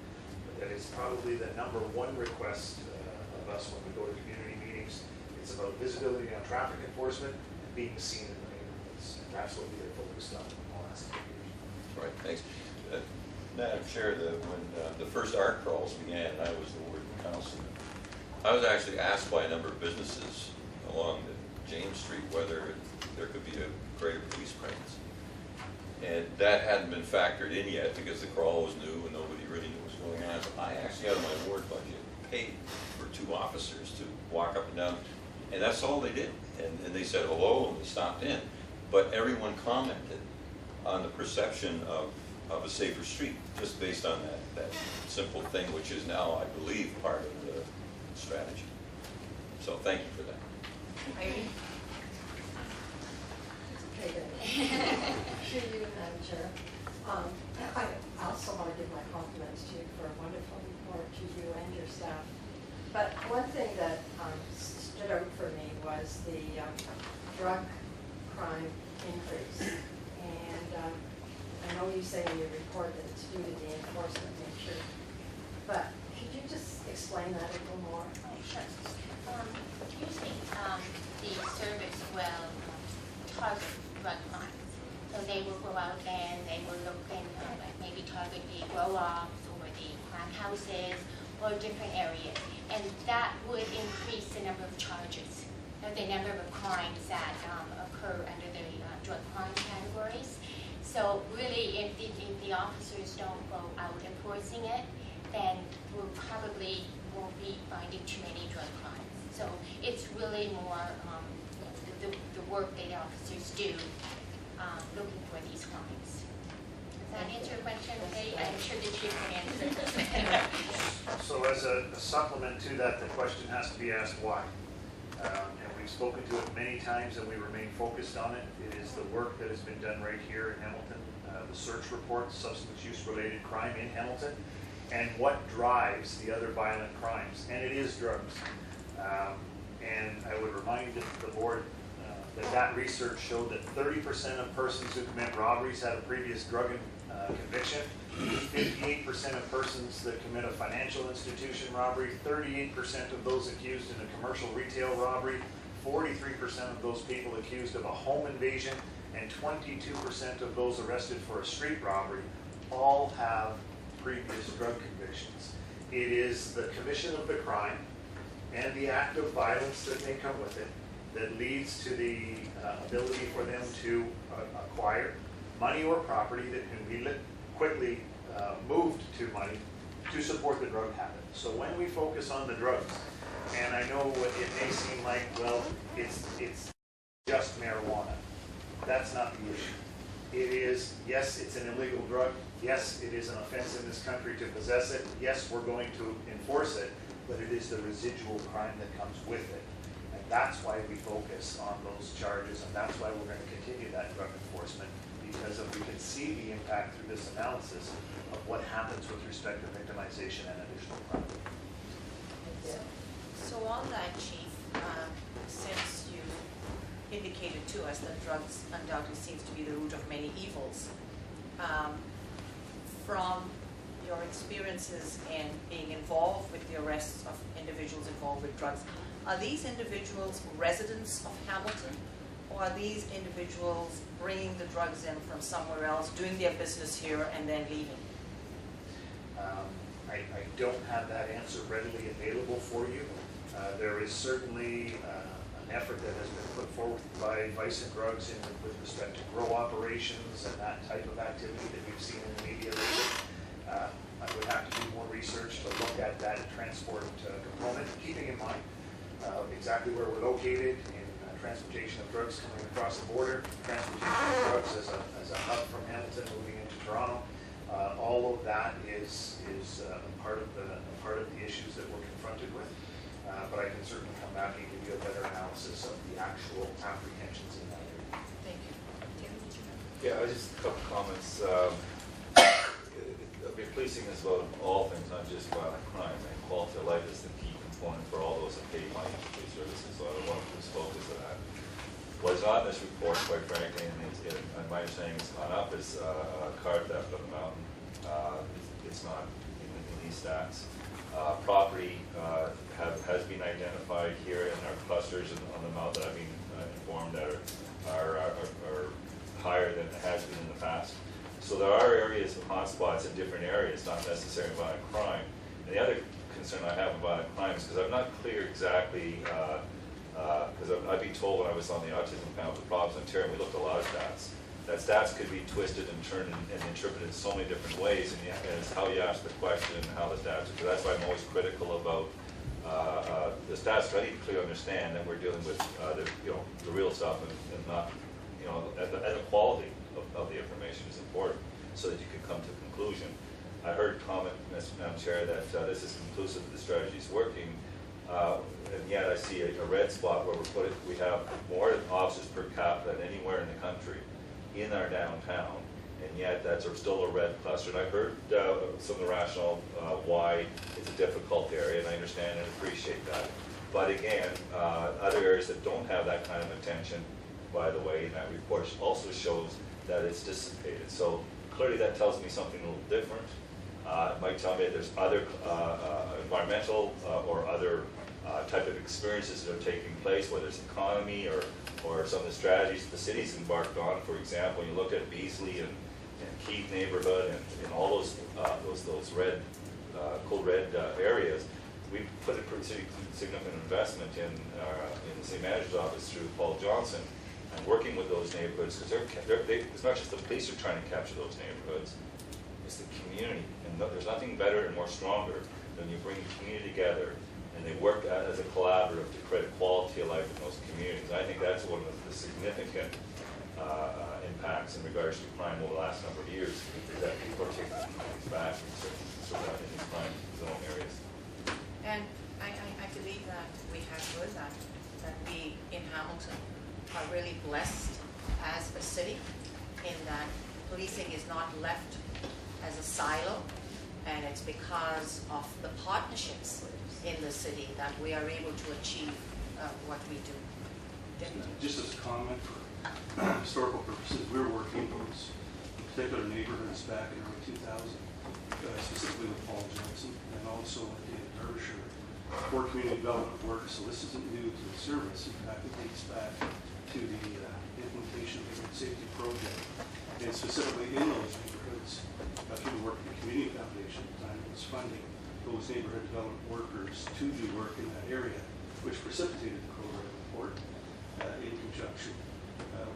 But that is probably the number one request of us when we go to community meetings. It's about visibility on traffic enforcement and being seen in the neighborhoods. And that's what we have focused on in the last 2 years. Right, thanks. Madam Chair, when the first art crawls began, I was the ward councilman. I was actually asked by a number of businesses along the James Street whether there could be a greater police presence. And that hadn't been factored in yet because the crawl was new and nobody really knew what was going on. But I actually, out of my ward budget, paid for 2 officers to walk up and down, and that's all they did. And they said hello and we stopped in. But everyone commented on the perception of a safer street, just based on that simple thing, which is now, I believe, part of the strategy. So thank you for that. Irene? Okay, good. Through you, Madam Chair. I also want to give my compliments to you for a wonderful report, to you and your staff. But one thing that stood out for me was the drug crime increase. And I know you say in your report that it's due to the enforcement nature, but could you just explain that a little more? Oh, sure. Usually, the service will target drug crimes. So they will go out and they will look and maybe target the grow-ops or the crack houses or different areas. and that would increase the number of charges, the number of crimes that occur under the drug crime categories. So really, if the officers don't go out enforcing it, then we probably won't be finding too many drug crimes. So it's really more the work that the officers do looking for these crimes. Does that answer your question? Okay, I'm sure the chief can answer. So as a supplement to that, the question has to be asked why. And we've spoken to it many times and we remain focused on it. It is the work that has been done right here in Hamilton, the search report, substance use related crime in Hamilton, and what drives the other violent crimes. And it is drugs. And I would remind the board that research showed that 30% of persons who commit robberies had a previous drug conviction, 58% of persons that commit a financial institution robbery, 38% of those accused in a commercial retail robbery, 43% of those people accused of a home invasion, and 22% of those arrested for a street robbery all have previous drug convictions. It is the commission of the crime and the act of violence that may come with it that leads to the ability for them to acquire money or property that can be quickly moved to money to support the drug habit. So when we focus on the drugs, and I know it may seem like, well, it's just marijuana. That's not the issue. It is, yes, it's an illegal drug. Yes, it is an offense in this country to possess it. Yes, we're going to enforce it, but it is the residual crime that comes with it. And that's why we focus on those charges, and that's why we're going to continue that drug enforcement, because we can see the impact through this analysis of what happens with respect to victimization and additional crime. So on that, Chief, since you indicated to us that drugs undoubtedly seems to be the root of many evils, from your experiences in being involved with the arrests of individuals involved with drugs, are these individuals residents of Hamilton, or are these individuals bringing the drugs in from somewhere else, doing their business here, and then leaving? I don't have that answer readily available for you. There is certainly an effort that has been put forward by Vice and Drugs with respect to grow operations and that type of activity that we've seen in the media lately. I would have to do more research to look at that transport component, keeping in mind exactly where we're located in transportation of drugs coming across the border, transportation of drugs as a hub from Hamilton moving into Toronto. All of that is part of the issues that we're confronted with. But I can certainly come back and give you a better analysis of the actual apprehensions in that area. Thank you. Yeah, just a couple comments. Policing is about all things, not just violent crime, and quality of life is the key component for all those that pay money for police services, so I don't want to lose focus of that. What's not in this report, quite frankly, and my understanding it's gone up, is car theft on the mountain. It's not in these stats. Property has been identified here in our clusters on the mountain that I've been informed that are higher than it has been in the past. So there are areas of hotspots in different areas, not necessarily violent crime. And the other concern I have about violent crime is because I'm not clear exactly, because I've been told when I was on the autism panel for Province of Ontario, we looked at a lot of stats. That stats could be twisted and turned and interpreted in so many different ways, and it's how you ask the question and how the stats, because that's why I'm always critical about the stats. So I need to clearly understand that we're dealing with the real stuff and not, and the quality of the information is important so that you can come to a conclusion. I heard comment, Madam Chair, that this is conclusive that the strategy is working, and yet I see a red spot where we have more officers per capita than anywhere in the country in our downtown, and yet that's still a red cluster. And I heard some of the rationale why it's a difficult area, and I understand and appreciate that. But again, other areas that don't have that kind of attention, by the way, in that report also shows that it's dissipated. So clearly that tells me something a little different. It might tell me that there's other environmental or other type of experiences that are taking place, whether it's economy or some of the strategies the city's embarked on. For example, you look at Beasley and Keith neighborhood and all those red, code red areas, we put a pretty significant investment in the city manager's office through Paul Johnson, and working with those neighborhoods, because it's not just the police are trying to capture those neighborhoods, it's the community. And there's nothing better and more stronger than you bring the community together and they work as a collaborative to create quality of life in those communities. I think that's one of the significant impacts in regards to crime over the last number of years, is that people are taking communities back in these crime zone areas. And I believe that we have heard that we in Hamilton are really blessed as a city in that policing is not left as a silo, and it's because of the partnerships in the city that we are able to achieve what we do. Just as a comment for historical purposes, we were working in those particular neighborhoods back in early 2000, specifically with Paul Johnson and also with David Derbyshire for community development work. So this isn't new to the service. In fact, it dates back to the implementation of the Neighborhood Safety Project, and specifically in those neighborhoods, through the work of the Community Foundation at the time, it was funding those neighborhood development workers to do work in that area, which precipitated the Crowell report in conjunction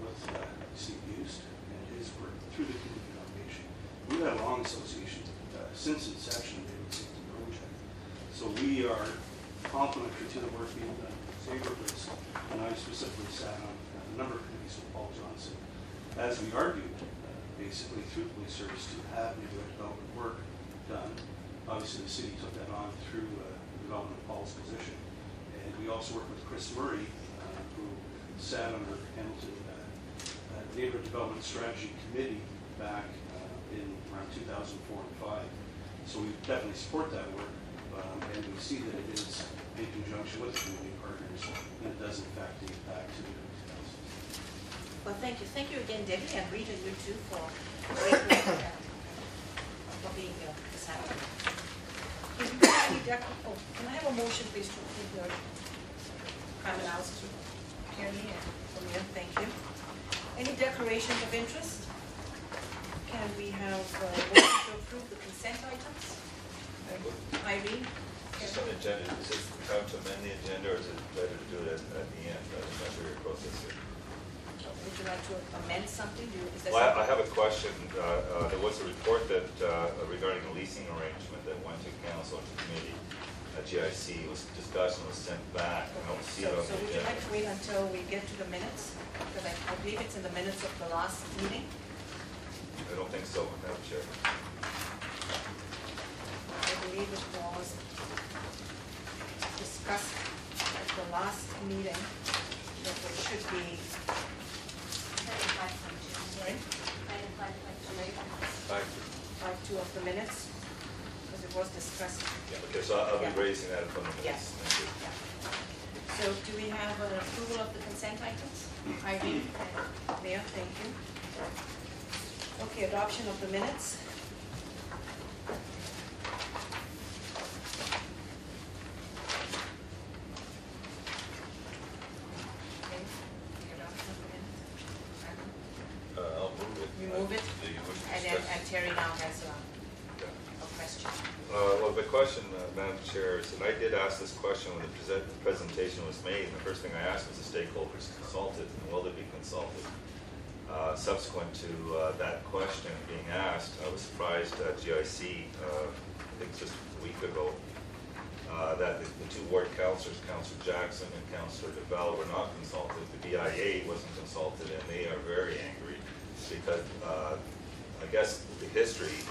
with Steve Bust and his work through the Community Foundation. We've had a long association since inception of the Neighborhood Safety Project. So we are complimentary to the work being done in these neighborhoods, and I specifically sat on a number of committees with Paul Johnson as we argued basically through the police service to have neighborhood development work done. Obviously, the city took that on through the development of Paul's position. And we also worked with Chris Murray, who sat on the Hamilton Neighborhood Development Strategy Committee back in around 2004 and 5. So we definitely support that work, and we see that it is in conjunction with community partners, and it does in fact date back to the early 2000s. Well, thank you. Thank you again, Debbie, and Rita, you too, for being here this afternoon. Can I have a motion, please, to approve the crime analysis report? Kearney and Samir, thank you. Any declarations of interest? Can we have a motion to approve the consent items? Irene? Just on the agenda, is it time to amend the agenda, or is it better to do it at the end? I'm not sure your process here. Would you like to amend something? Is there Well, I something? have a question. There was a report that regarding a leasing arrangement that went to council and to committee. GIC was discussed and was sent back. I don't see it on So the would you like agenda. to wait until we get to the minutes? Because I believe it's in the minutes of the last meeting. I don't think so, Madam Chair. I believe it was discussed at the last meeting that there should be, sorry, 5.2 of the minutes, because it was discussed. Yeah, okay, so I'll be Yeah. raising that from the minutes. Yes. Thank you. So do we have an approval of the consent items? Irene and Mayor, thank you. Okay, adoption of the minutes. Okay, the adoption of the minutes. I'll move it. You move it? Do you wish to And then, discuss? and Terry now has Yeah. a question. Well, the question, Madam Chair, is, and I did ask this question when the presentation was made, and the first thing I asked was the stakeholders consulted, and will they be consulted? Subsequent to that question being asked, I was surprised at GIC, I think just a week ago, that the two ward councillors, Councillor Jackson and Councillor DeBell, were not consulted. The BIA wasn't consulted, and they are very angry because I guess the history,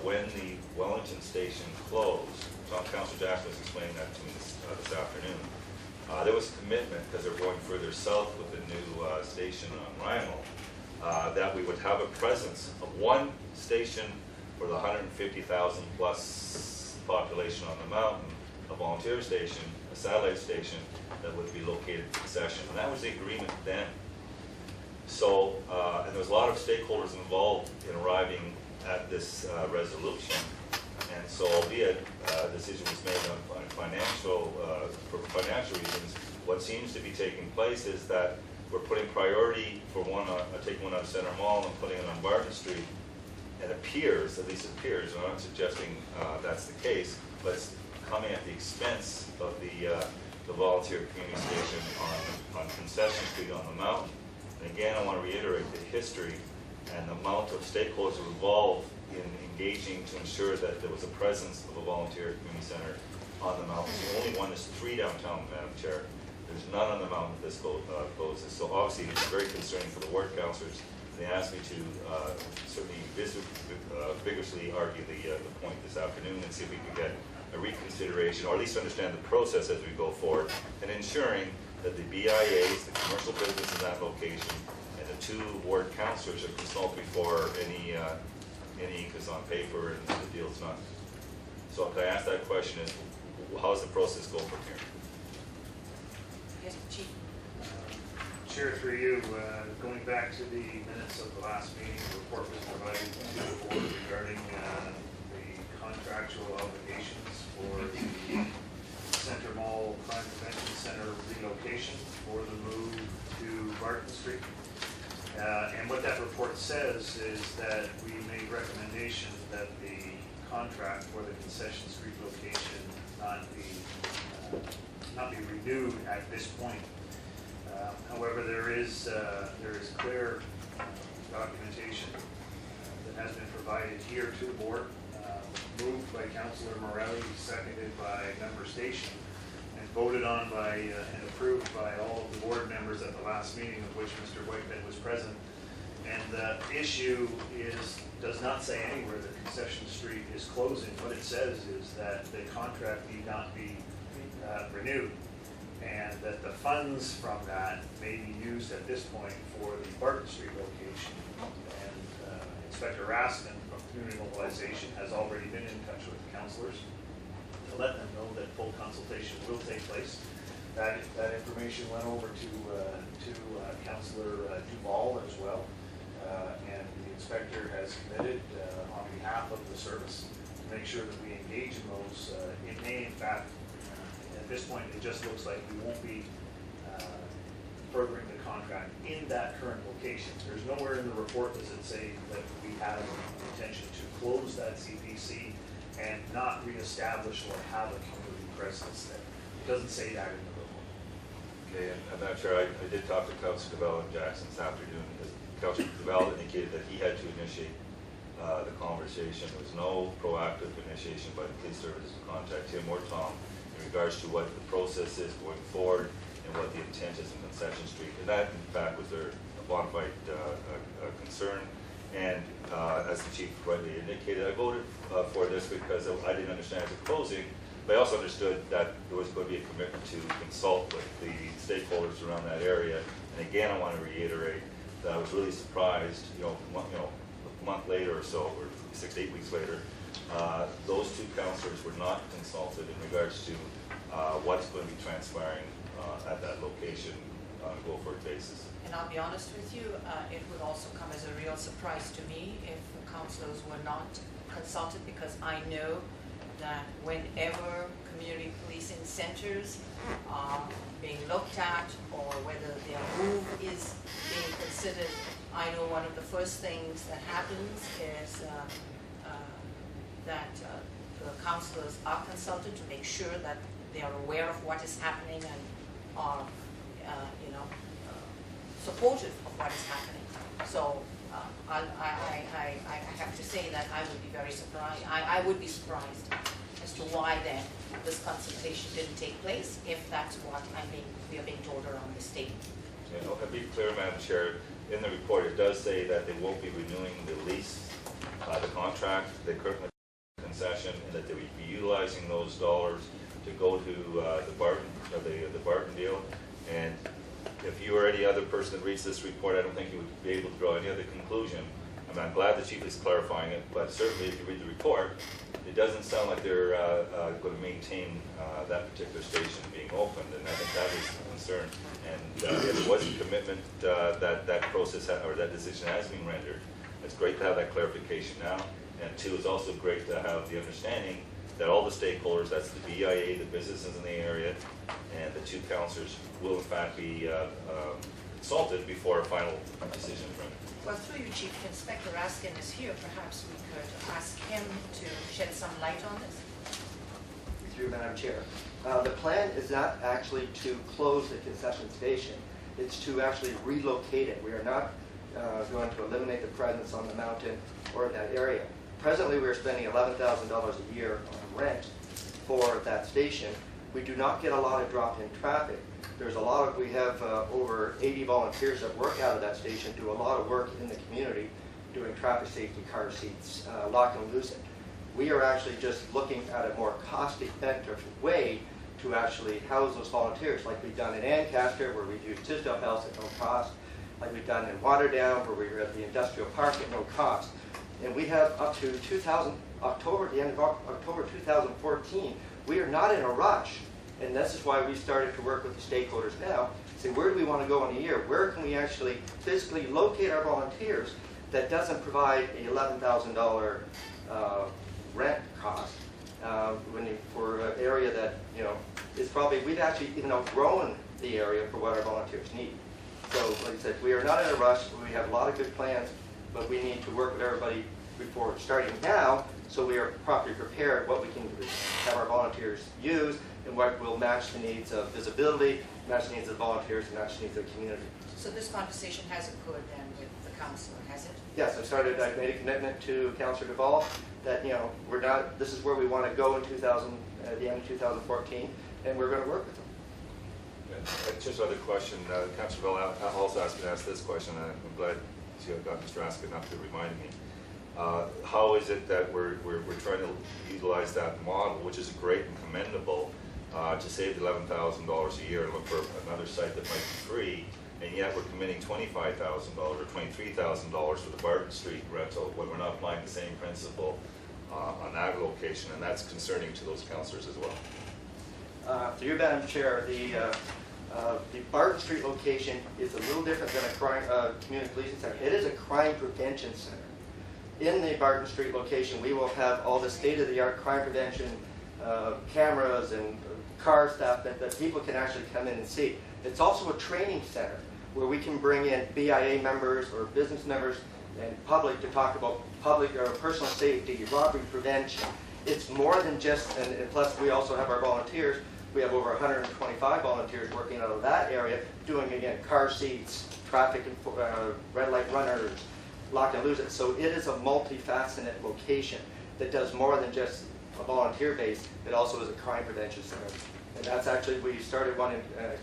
when the Wellington station closed, Councillor Jackson was explaining that to me this afternoon, there was a commitment, because they're going further south with the new station on Rhinal, that we would have a presence of one station for the 150,000 plus population on the mountain, a volunteer station, a satellite station that would be located in concession. And that was the agreement then. So, and there was a lot of stakeholders involved in arriving at this resolution. And so, albeit a decision was made on financial, for financial reasons, what seems to be taking place is that we're putting priority for one, taking one out of Center Mall and putting it on Barton Street. It appears, at least it appears, I'm not suggesting that's the case, but it's coming at the expense of the volunteer community station on Concession Street on the mountain. And again, I want to reiterate the history and the amount of stakeholders involved in engaging to ensure that there was a presence of a volunteer community center on the mountain. The only one is 3 downtown, Madam Chair. There's none on the mountain that this closes. So obviously it's very concerning for the ward councillors. They asked me to certainly vigorously argue the point this afternoon and see if we could get a reconsideration, or at least understand the process as we go forward, and ensuring that the BIAs, the commercial business in that location, and the 2 ward councillors are consulted before any ink is on paper and the deal's not. So can I ask that question, is how's the process go from here? Yes, Chief. Chair, through you, going back to the minutes of the last meeting, the report was provided to the board regarding the contractual obligations for the Center Mall Crime Prevention Center relocation for the move to Barton Street. And what that report says is that we made recommendation that the contract for the Concession Street location not be renewed at this point. However, there is clear documentation that has been provided here to the board, moved by Councillor Morelli, seconded by Member Station, and voted on by and approved by all of the board members at the last meeting, of which Mr. Whitehead was present. And the issue does not say anywhere that Concession Street is closing. What it says is that the contract need not be renewed, and that the funds from that may be used at this point for the Barton Street location. And Inspector Raskin from Community Mobilization has already been in touch with the councillors to let them know that full consultation will take place. That information went over to Councillor Duval as well, and the inspector has committed on behalf of the service to make sure that we engage in those. It may, in fact, at this point, it just looks like we won't be furthering the contract in that current location. There's nowhere in the report does it say that we have an intention to close that CPC and not reestablish or have a community presence there. It doesn't say that in the report. Okay, and Madam Chair, I did talk to Councillor Duval in Jackson this afternoon. Councillor Duval indicated that he had to initiate the conversation. There was no proactive initiation by the police service to contact him or Tom in regards to what the process is going forward and what the intent is in Concession Street. And that, in fact, was their bona fide concern. And as the chief rightly indicated, I voted for this because I didn't understand the closing, but I also understood that there was going to be a commitment to consult with the stakeholders around that area. And again, I want to reiterate that I was really surprised, a month later or so, or 6 to 8 weeks later, those 2 councillors were not consulted in regards to what's going to be transpiring at that location on a go-forward basis. And I'll be honest with you, it would also come as a real surprise to me if the councillors were not consulted, because I know that whenever community policing centers are being looked at or whether their move is being considered, I know one of the first things that happens is that the councillors are consulted to make sure that they are aware of what is happening and are, supportive of what is happening. So I have to say that I would be very surprised. I would be surprised as to why then this consultation didn't take place, if that's what we are being told around the state. Yeah, I'll be clear, Madam Chair, in the report it does say that they won't be renewing the lease, the contract, they currently concession, and that they would be utilizing those dollars to go to the Barton deal. And if you or any other person that reads this report, I don't think you would be able to draw any other conclusion. I mean, I'm glad the chief is clarifying it, but certainly if you read the report, it doesn't sound like they're going to maintain that particular station being opened, and I think that is a concern. And if there was a commitment that process or that decision has been rendered, it's great to have that clarification now. And 2, it's also great to have the understanding that all the stakeholders, that's the BIA, the businesses in the area, and the 2 councillors will in fact be consulted before a final decision is rendered. Well, through you, Chief, Inspector Raskin is here. Perhaps we could ask him to shed some light on this. through you, Madam Chair. The plan is not actually to close the concession station. It's to actually relocate it. We are not going to eliminate the presence on the mountain or that area. Presently, we are spending $11,000 a year on rent for that station. We do not get a lot of drop-in traffic. There's a lot of, we have over 80 volunteers that work out of that station, do a lot of work in the community, doing traffic safety, car seats, lock and loose it. We are actually just looking at a more cost-effective way to actually house those volunteers, like we've done in Ancaster, where we've used Tisdale House at no cost, like we've done in Waterdown, where we were at the industrial park at no cost. And we have up to October, the end of October 2014, we are not in a rush. And this is why we started to work with the stakeholders now, say where do we want to go in a year? Where can we actually physically locate our volunteers that doesn't provide a $11,000 rent cost for an area that, you know, is probably, we've actually even outgrown the area for what our volunteers need. So like I said, we are not in a rush. We have a lot of good plans, but we need to work with everybody before starting now so we are properly prepared what we can have our volunteers use and what will match the needs of visibility, match the needs of volunteers, and match the needs of the community. So this conversation has occurred then with the council, has it? Yes, I made a commitment to Councillor Duvall that, you know, we're not, this is where we want to go in the end of 2014, and we're going to work with them. Just another question. Councillor Bell also asked me to ask this question, and I'm glad you got Mr. Askin up to remind me. How is it that we're trying to utilize that model, which is great and commendable, to save $11,000 a year and look for another site that might be free, and yet we're committing $25,000 or $23,000 for the Barton Street rental when we're not applying the same principle on that location, and that's concerning to those councillors as well. Through you, Madam Chair, the Barton Street location is a little different than a community policing center. It is a crime prevention center. In the Barton Street location, we will have all the state-of-the-art crime prevention cameras and car stuff that people can actually come in and see. It's also a training center where we can bring in BIA members or business members and public to talk about public or personal safety, robbery prevention. It's more than just, and plus we also have our volunteers. We have over 125 volunteers working out of that area, doing, again, car seats, traffic, red light runners, lock and lose it. So it is a multifaceted location that does more than just a volunteer base. It also is a crime prevention center. And that's actually, we started one in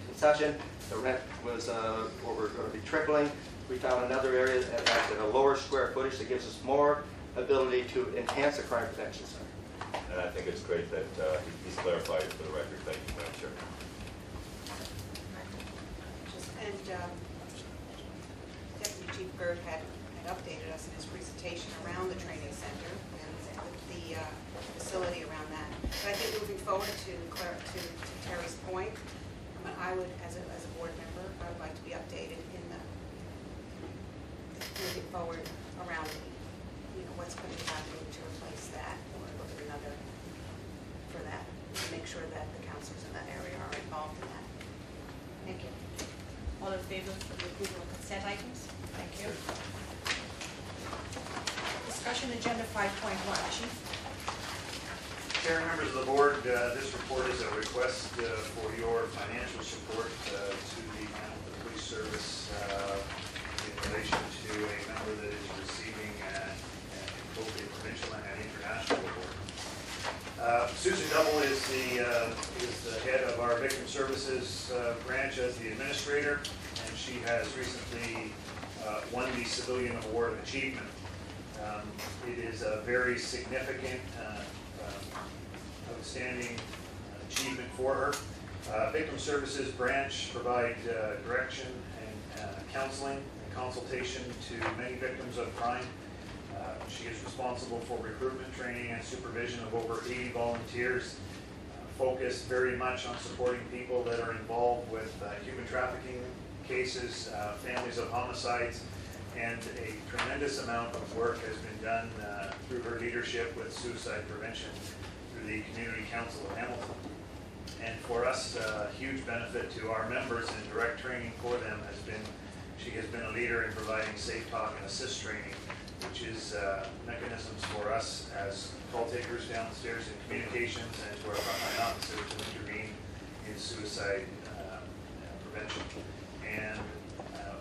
concession. The rent was what we're going to be tripling. We found another area at a lower square footage that gives us more ability to enhance the crime prevention center. And I think it's great that he's clarified it for the record. Thank you, Madam Chair. And Deputy Chief Gerd had updated us in his presentation around the training center and the facility around that. But I think moving forward to Terry's point, I would, as a board member, I would like to be updated in the moving forward around, you know, what's going to be happening to replace that or look at another for that, to make sure that the councilors in that area are involved in that. Thank you. All in favor of the approval of consent items? Thank you. Discussion agenda 5.1. Chief? Chair and members of the board, this report is a request for your financial support to the Hamilton Police Service in relation to a member that is receiving both a provincial and an international award. Susan Double is the head of our Victim Services branch as the administrator, and she has recently won the Civilian Award of Achievement. It is a very significant, outstanding achievement for her. Victim Services branch provide direction and counseling and consultation to many victims of crime. She is responsible for recruitment, training, and supervision of over 80 volunteers, focused very much on supporting people that are involved with human trafficking cases, families of homicides, and a tremendous amount of work has been done through her leadership with suicide prevention through the Community Council of Hamilton. And for us, a huge benefit to our members and direct training for them has been She has been a leader in providing safe talk and assist training, which is mechanisms for us as call takers downstairs in communications and to our frontline officers to intervene in suicide prevention. And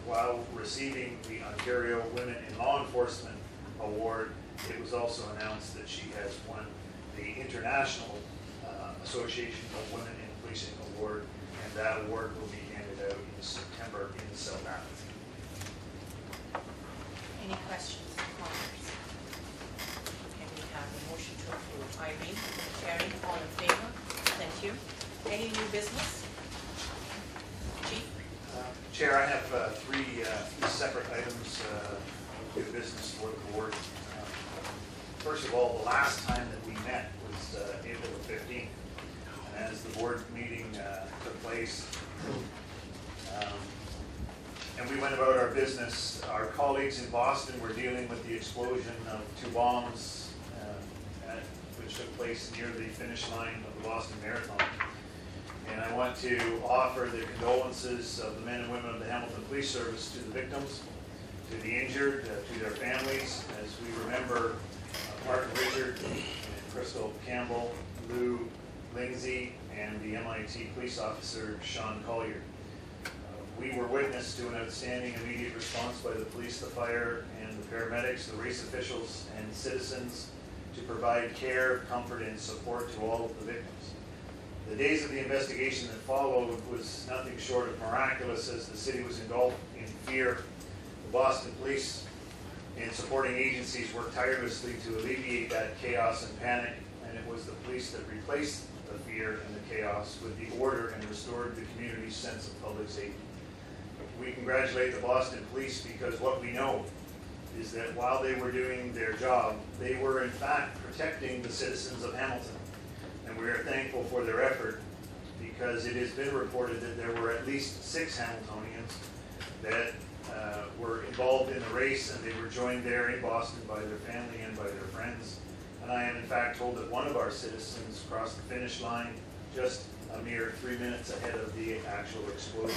while receiving the Ontario Women in Law Enforcement Award, it was also announced that she has won the International Association of Women in Policing Award, and that award will be handed out in September in South Africa. Any questions or comments? Can we have a motion to approve? Irene, Terry, all in favor? Thank you. Any new business? Chief? Chair, I have three separate items of new business for the board. First of all, the last time that we met was April the 15th. And as the board meeting took place, and we went about our business, our colleagues in Boston were dealing with the explosion of two bombs which took place near the finish line of the Boston Marathon. And I want to offer the condolences of the men and women of the Hamilton Police Service to the victims, to the injured, to their families, as we remember Martin Richard and Crystal Campbell, Lou Lindsay, and the MIT police officer Sean Collier. We were witness to an outstanding immediate response by the police, the fire, and the paramedics, the race officials, and citizens to provide care, comfort, and support to all of the victims. The days of the investigation that followed was nothing short of miraculous as the city was engulfed in fear. The Boston police and supporting agencies worked tirelessly to alleviate that chaos and panic, and it was the police that replaced the fear and the chaos with the order and restored the community's sense of public safety. We congratulate the Boston police because what we know is that while they were doing their job, they were in fact protecting the citizens of Hamilton. And we are thankful for their effort because it has been reported that there were at least 6 Hamiltonians that were involved in the race, and they were joined there in Boston by their family and by their friends. And I am in fact told that one of our citizens crossed the finish line just a mere 3 minutes ahead of the actual explosion.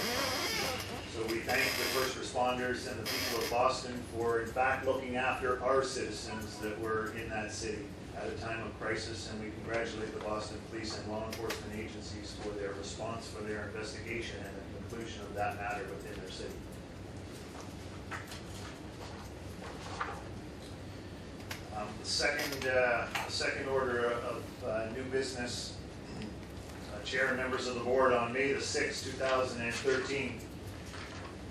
So we thank the first responders and the people of Boston for in fact looking after our citizens that were in that city at a time of crisis, and we congratulate the Boston police and law enforcement agencies for their response, for their investigation, and the conclusion of that matter within their city. The second order of new business, Chair and members of the board, on May the 6th, 2013,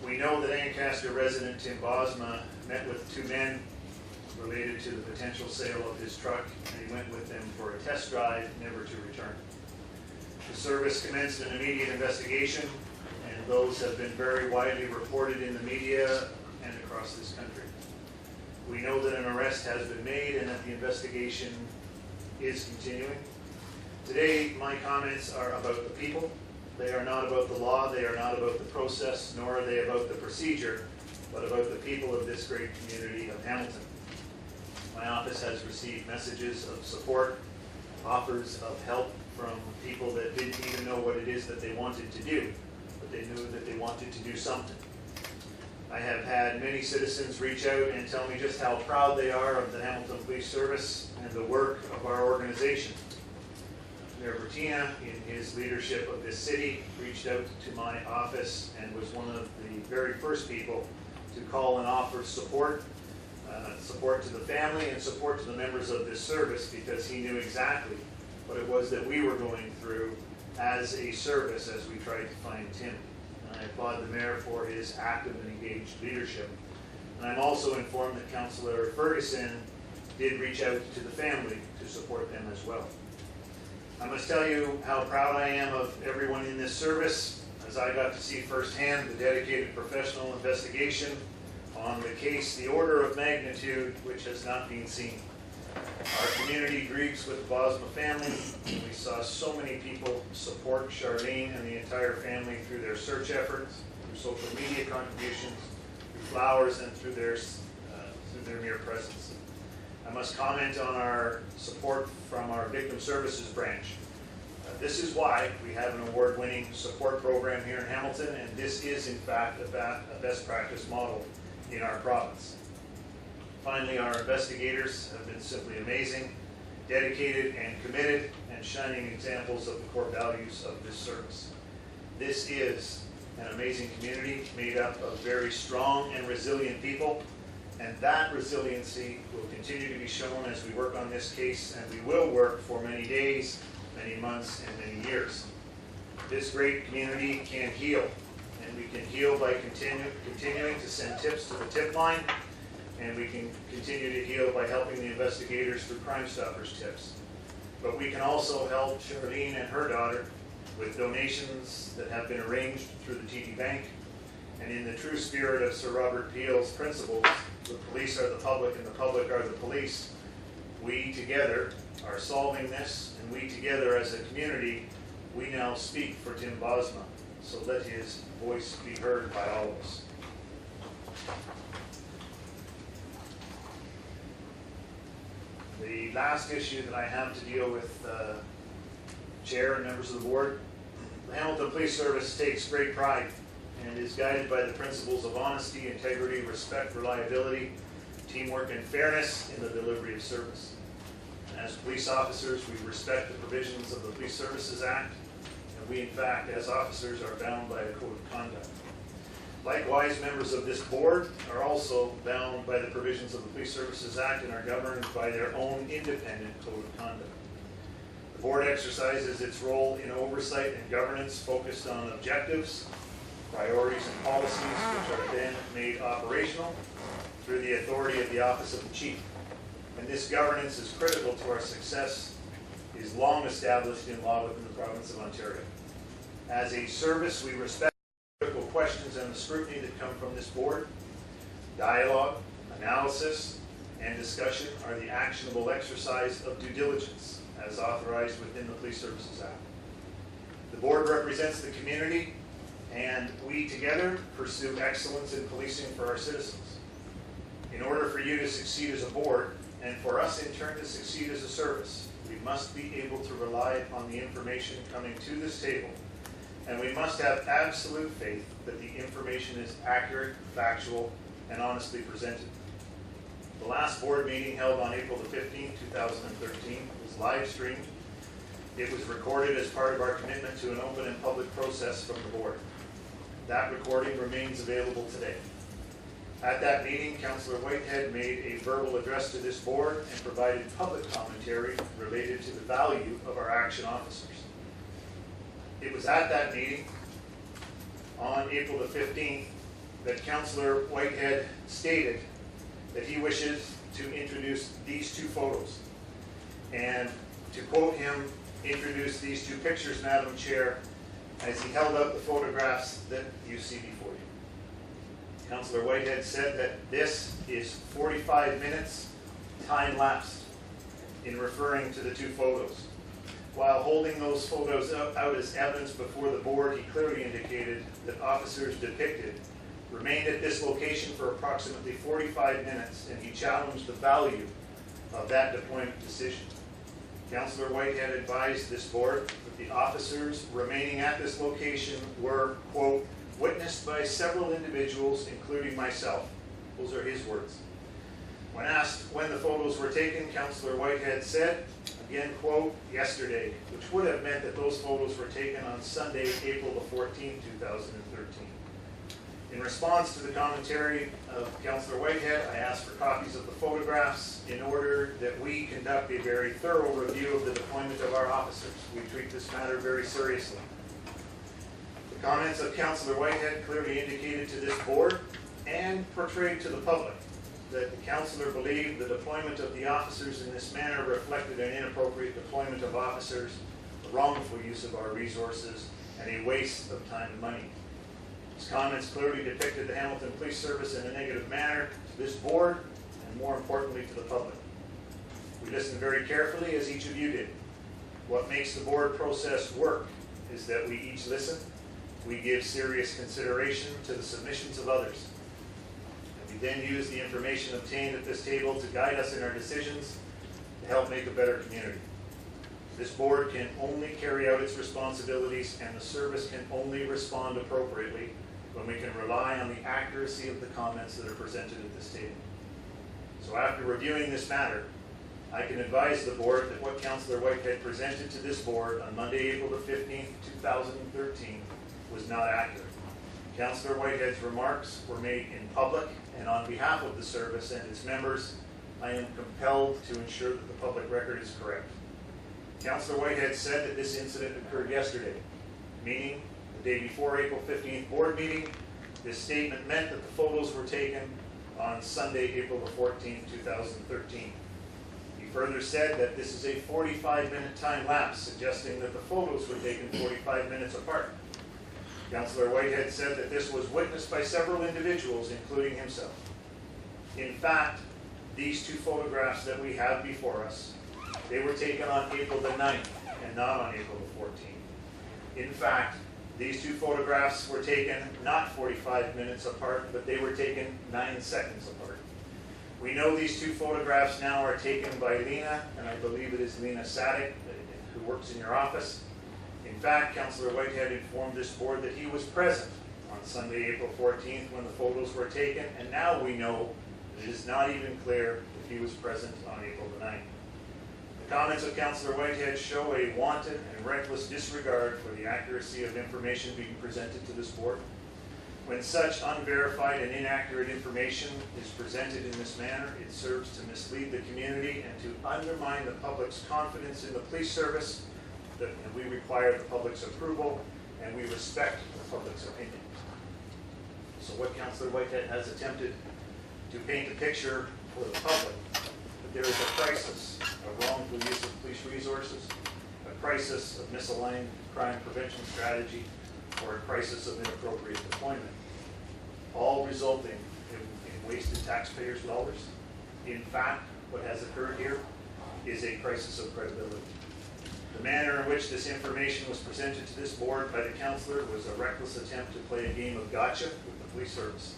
we know that Ancaster resident Tim Bosma met with 2 men related to the potential sale of his truck, and he went with them for a test drive, never to return. The service commenced an immediate investigation, and those have been very widely reported in the media and across this country. We know that an arrest has been made and that the investigation is continuing. Today, my comments are about the people. They are not about the law, they are not about the process, nor are they about the procedure, but about the people of this great community of Hamilton. My office has received messages of support, offers of help from people that didn't even know what it is that they wanted to do, but they knew that they wanted to do something. I have had many citizens reach out and tell me just how proud they are of the Hamilton Police Service and the work of our organization. Mayor Bertina, in his leadership of this city, reached out to my office and was one of the very first people to call and offer support to the family and support to the members of this service, because he knew exactly what it was that we were going through as a service as we tried to find Tim. And I applaud the mayor for his active and engaged leadership. And I'm also informed that Councillor Ferguson did reach out to the family to support them as well. I must tell you how proud I am of everyone in this service, as I got to see firsthand the dedicated professional investigation on the case, the order of magnitude which has not been seen. Our community grieves with the Bosma family, and we saw so many people support Charlene and the entire family through their search efforts, through social media contributions, through flowers, and through their mere presence. I must comment on our support from our Victim Services branch. This is why we have an award-winning support program here in Hamilton, and this is in fact a best practice model in our province. Finally, our investigators have been simply amazing, dedicated and committed, and shining examples of the core values of this service. This is an amazing community made up of very strong and resilient people, and that resiliency will continue to be shown as we work on this case, and we will work for many days, many months, and many years. This great community can heal, and we can heal by continuing to send tips to the tip line, and we can continue to heal by helping the investigators through Crime Stoppers tips. But we can also help Charlene and her daughter with donations that have been arranged through the TD Bank. And in the true spirit of Sir Robert Peel's principles, the police are the public and the public are the police, we together are solving this, and we together as a community, we now speak for Tim Bosma. So let his voice be heard by all of us. The last issue that I have to deal with, Chair and members of the board, the Hamilton Police Service takes great pride and is guided by the principles of honesty, integrity, respect, reliability, teamwork, and fairness in the delivery of service. And as police officers, we respect the provisions of the Police Services Act, and we, in fact, as officers, are bound by a code of conduct. Likewise, members of this board are also bound by the provisions of the Police Services Act and are governed by their own independent code of conduct. The board exercises its role in oversight and governance focused on objectives, priorities, and policies, which are then made operational through the authority of the Office of the Chief. And this governance is critical to our success, is long established in law within the province of Ontario. As a service, we respect critical questions and the scrutiny that come from this board. Dialogue, analysis, and discussion are the actionable exercise of due diligence as authorized within the Police Services Act. The board represents the community, and we together pursue excellence in policing for our citizens. In order for you to succeed as a board, and for us in turn to succeed as a service, we must be able to rely upon the information coming to this table, and we must have absolute faith that the information is accurate, factual, and honestly presented. The last board meeting held on April the 15th, 2013 was live streamed. It was recorded as part of our commitment to an open and public process from the board. That recording remains available today. At that meeting, Councillor Whitehead made a verbal address to this board and provided public commentary related to the value of our action officers. It was at that meeting on April the 15th that Councillor Whitehead stated that he wishes to introduce these two photos. And to quote him, introduce these two pictures, Madam Chair, as he held up the photographs that you see before you. Councillor Whitehead said that this is 45 minutes time-lapsed in referring to the two photos. While holding those photos out as evidence before the board, he clearly indicated that officers depicted remained at this location for approximately 45 minutes, and he challenged the value of that deployment decision. Councillor Whitehead advised this board that the officers remaining at this location were, quote, witnessed by several individuals, including myself. Those are his words. When asked when the photos were taken, Councillor Whitehead said, again, quote, yesterday, which would have meant that those photos were taken on Sunday, April the 14th, 2013. In response to the commentary of Councillor Whitehead, I asked for copies of the photographs in order that we conduct a very thorough review of the deployment of our officers. We treat this matter very seriously. The comments of Councillor Whitehead clearly indicated to this board and portrayed to the public that the councillor believed the deployment of the officers in this manner reflected an inappropriate deployment of officers, the wrongful use of our resources, and a waste of time and money. His comments clearly depicted the Hamilton Police Service in a negative manner to this board and, more importantly, to the public. We listened very carefully, as each of you did. What makes the board process work is that we each listen, we give serious consideration to the submissions of others, and we then use the information obtained at this table to guide us in our decisions to help make a better community. This board can only carry out its responsibilities, and the service can only respond appropriately when we can rely on the accuracy of the comments that are presented at this table. So after reviewing this matter, I can advise the board that what Councillor Whitehead presented to this board on Monday, April the 15th, 2013 was not accurate. Councillor Whitehead's remarks were made in public, and on behalf of the service and its members, I am compelled to ensure that the public record is correct. Councillor Whitehead said that this incident occurred yesterday, meaning the day before April 15th board meeting. This statement meant that the photos were taken on Sunday, April the 14th, 2013. He further said that this is a 45-minute time lapse, suggesting that the photos were taken 45 minutes apart. Councillor Whitehead said that this was witnessed by several individuals, including himself. In fact, these two photographs that we have before us, they were taken on April the 9th and not on April the 14th. In fact, these two photographs were taken not 45 minutes apart, but they were taken 9 seconds apart. We know these two photographs now are taken by Lena, and I believe it is Lena Sadik, who works in your office. In fact, Councillor Whitehead informed this board that he was present on Sunday, April 14th when the photos were taken, and now we know that it is not even clear if he was present on April the 9th. The comments of Councillor Whitehead show a wanton and reckless disregard for the accuracy of information being presented to this board. When such unverified and inaccurate information is presented in this manner, it serves to mislead the community and to undermine the public's confidence in the police service, that we require the public's approval and we respect the public's opinion. So what Councillor Whitehead has attempted to paint a picture for the public, that there is a crisis of wrongful use of police resources, a crisis of misaligned crime prevention strategy, or a crisis of inappropriate deployment, all resulting in wasted taxpayers' dollars. In fact, what has occurred here is a crisis of credibility. The manner in which this information was presented to this board by the councillor was a reckless attempt to play a game of gotcha with the police service.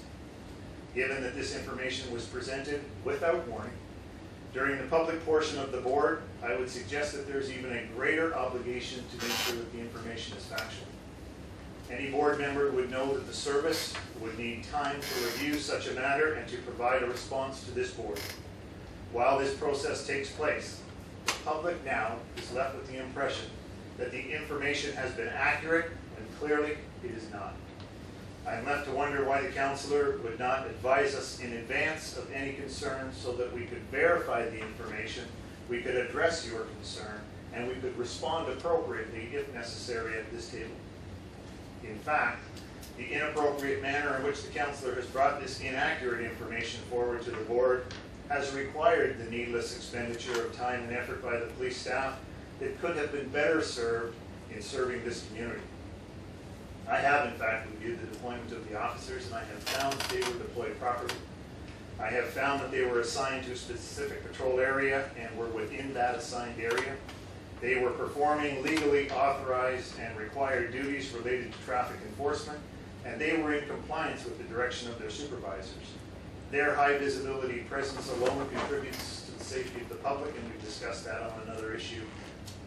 Given that this information was presented without warning, during the public portion of the board, I would suggest that there's even a greater obligation to make sure that the information is factual. Any board member would know that the service would need time to review such a matter and to provide a response to this board. While this process takes place, the public now is left with the impression that the information has been accurate, and clearly it is not. I'm left to wonder why the councillor would not advise us in advance of any concern so that we could verify the information, we could address your concern, and we could respond appropriately if necessary at this table. In fact, the inappropriate manner in which the councillor has brought this inaccurate information forward to the board has required the needless expenditure of time and effort by the police staff that could have been better served in serving this community. I have, in fact, reviewed the deployment of the officers, and I have found that they were deployed properly. I have found that they were assigned to a specific patrol area and were within that assigned area. They were performing legally authorized and required duties related to traffic enforcement, and they were in compliance with the direction of their supervisors. Their high visibility presence alone contributes to the safety of the public, and we've discussed that on another issue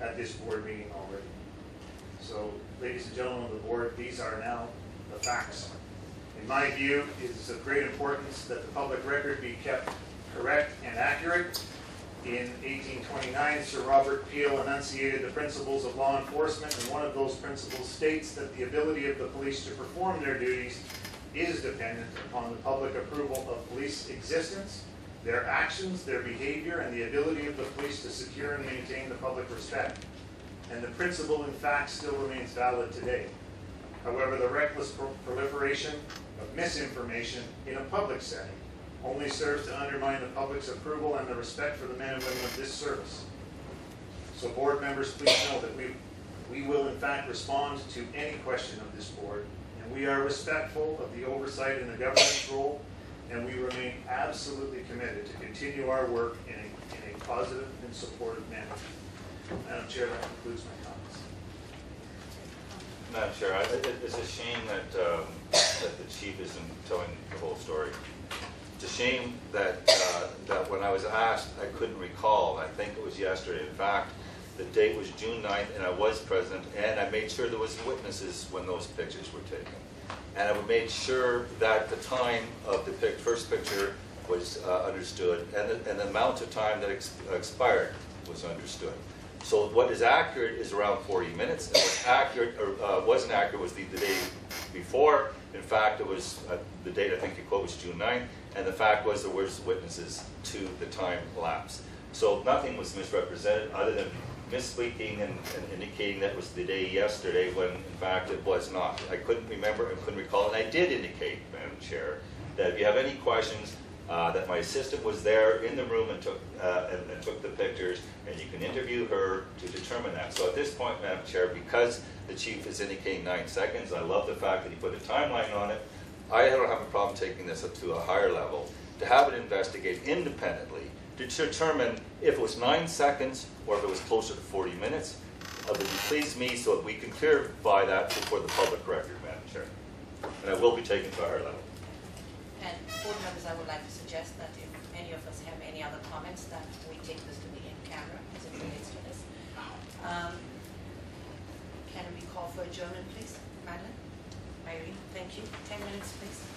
at this board meeting already. So, ladies and gentlemen of the board, these are now the facts. In my view, it is of great importance that the public record be kept correct and accurate. In 1829, Sir Robert Peel enunciated the principles of law enforcement, and one of those principles states that the ability of the police to perform their duties is dependent upon the public approval of police existence, their actions, their behavior, and the ability of the police to secure and maintain the public respect. And the principle, in fact, still remains valid today. However, the reckless proliferation of misinformation in a public setting only serves to undermine the public's approval and the respect for the men and women of this service. So board members, please know that we will in fact respond to any question of this board, and we are respectful of the oversight in the government's role, and we remain absolutely committed to continue our work in a positive and supportive manner. Madam Chair, that concludes my comments. Madam Chair, it's a shame that the chief isn't telling the whole story. It's a shame that that when I was asked, I couldn't recall. I think it was yesterday. In fact, The date was June 9th, and I was present, and I made sure there was witnesses when those pictures were taken. And I made sure that the time of the first picture was understood, and the amount of time that expired was understood. So what is accurate is around 40 minutes, and what's accurate, or wasn't accurate, was the day before. In fact, it was, the date I think you quote was June 9th, and the fact was there was witnesses to the time lapse. So nothing was misrepresented other than misspeaking and indicating that was the day yesterday when in fact it was not. I couldn't remember and couldn't recall, and I did indicate, Madam Chair, that if you have any questions, that my assistant was there in the room and took the pictures, and you can interview her to determine that. So at this point, Madam Chair, because the chief is indicating 9 seconds, I love the fact that he put a timeline on it. I don't have a problem taking this up to a higher level, to have it investigated independently, to determine if it was 9 seconds or if it was closer to 40 minutes. It would please me so that we can clarify that before the public record, Madam Chair. And I will be taking it to a higher level. And board members, I would like to suggest that if any of us have any other comments, that we take this to the in-camera as it relates to this. Can we call for adjournment, please? Madeline? Irene, thank you. 10 minutes, please.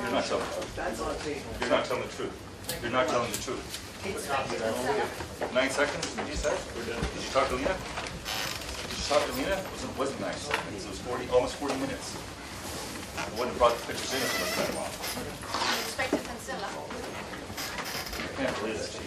You're not telling the truth. You're not telling the truth. 9 seconds, did you say? Did you talk to Lena? Did you talk to Lena? It wasn't 9 seconds. It was almost 40 minutes. I wouldn't have brought the pictures in if it was that long. Inspector Kinsella. I can't believe that.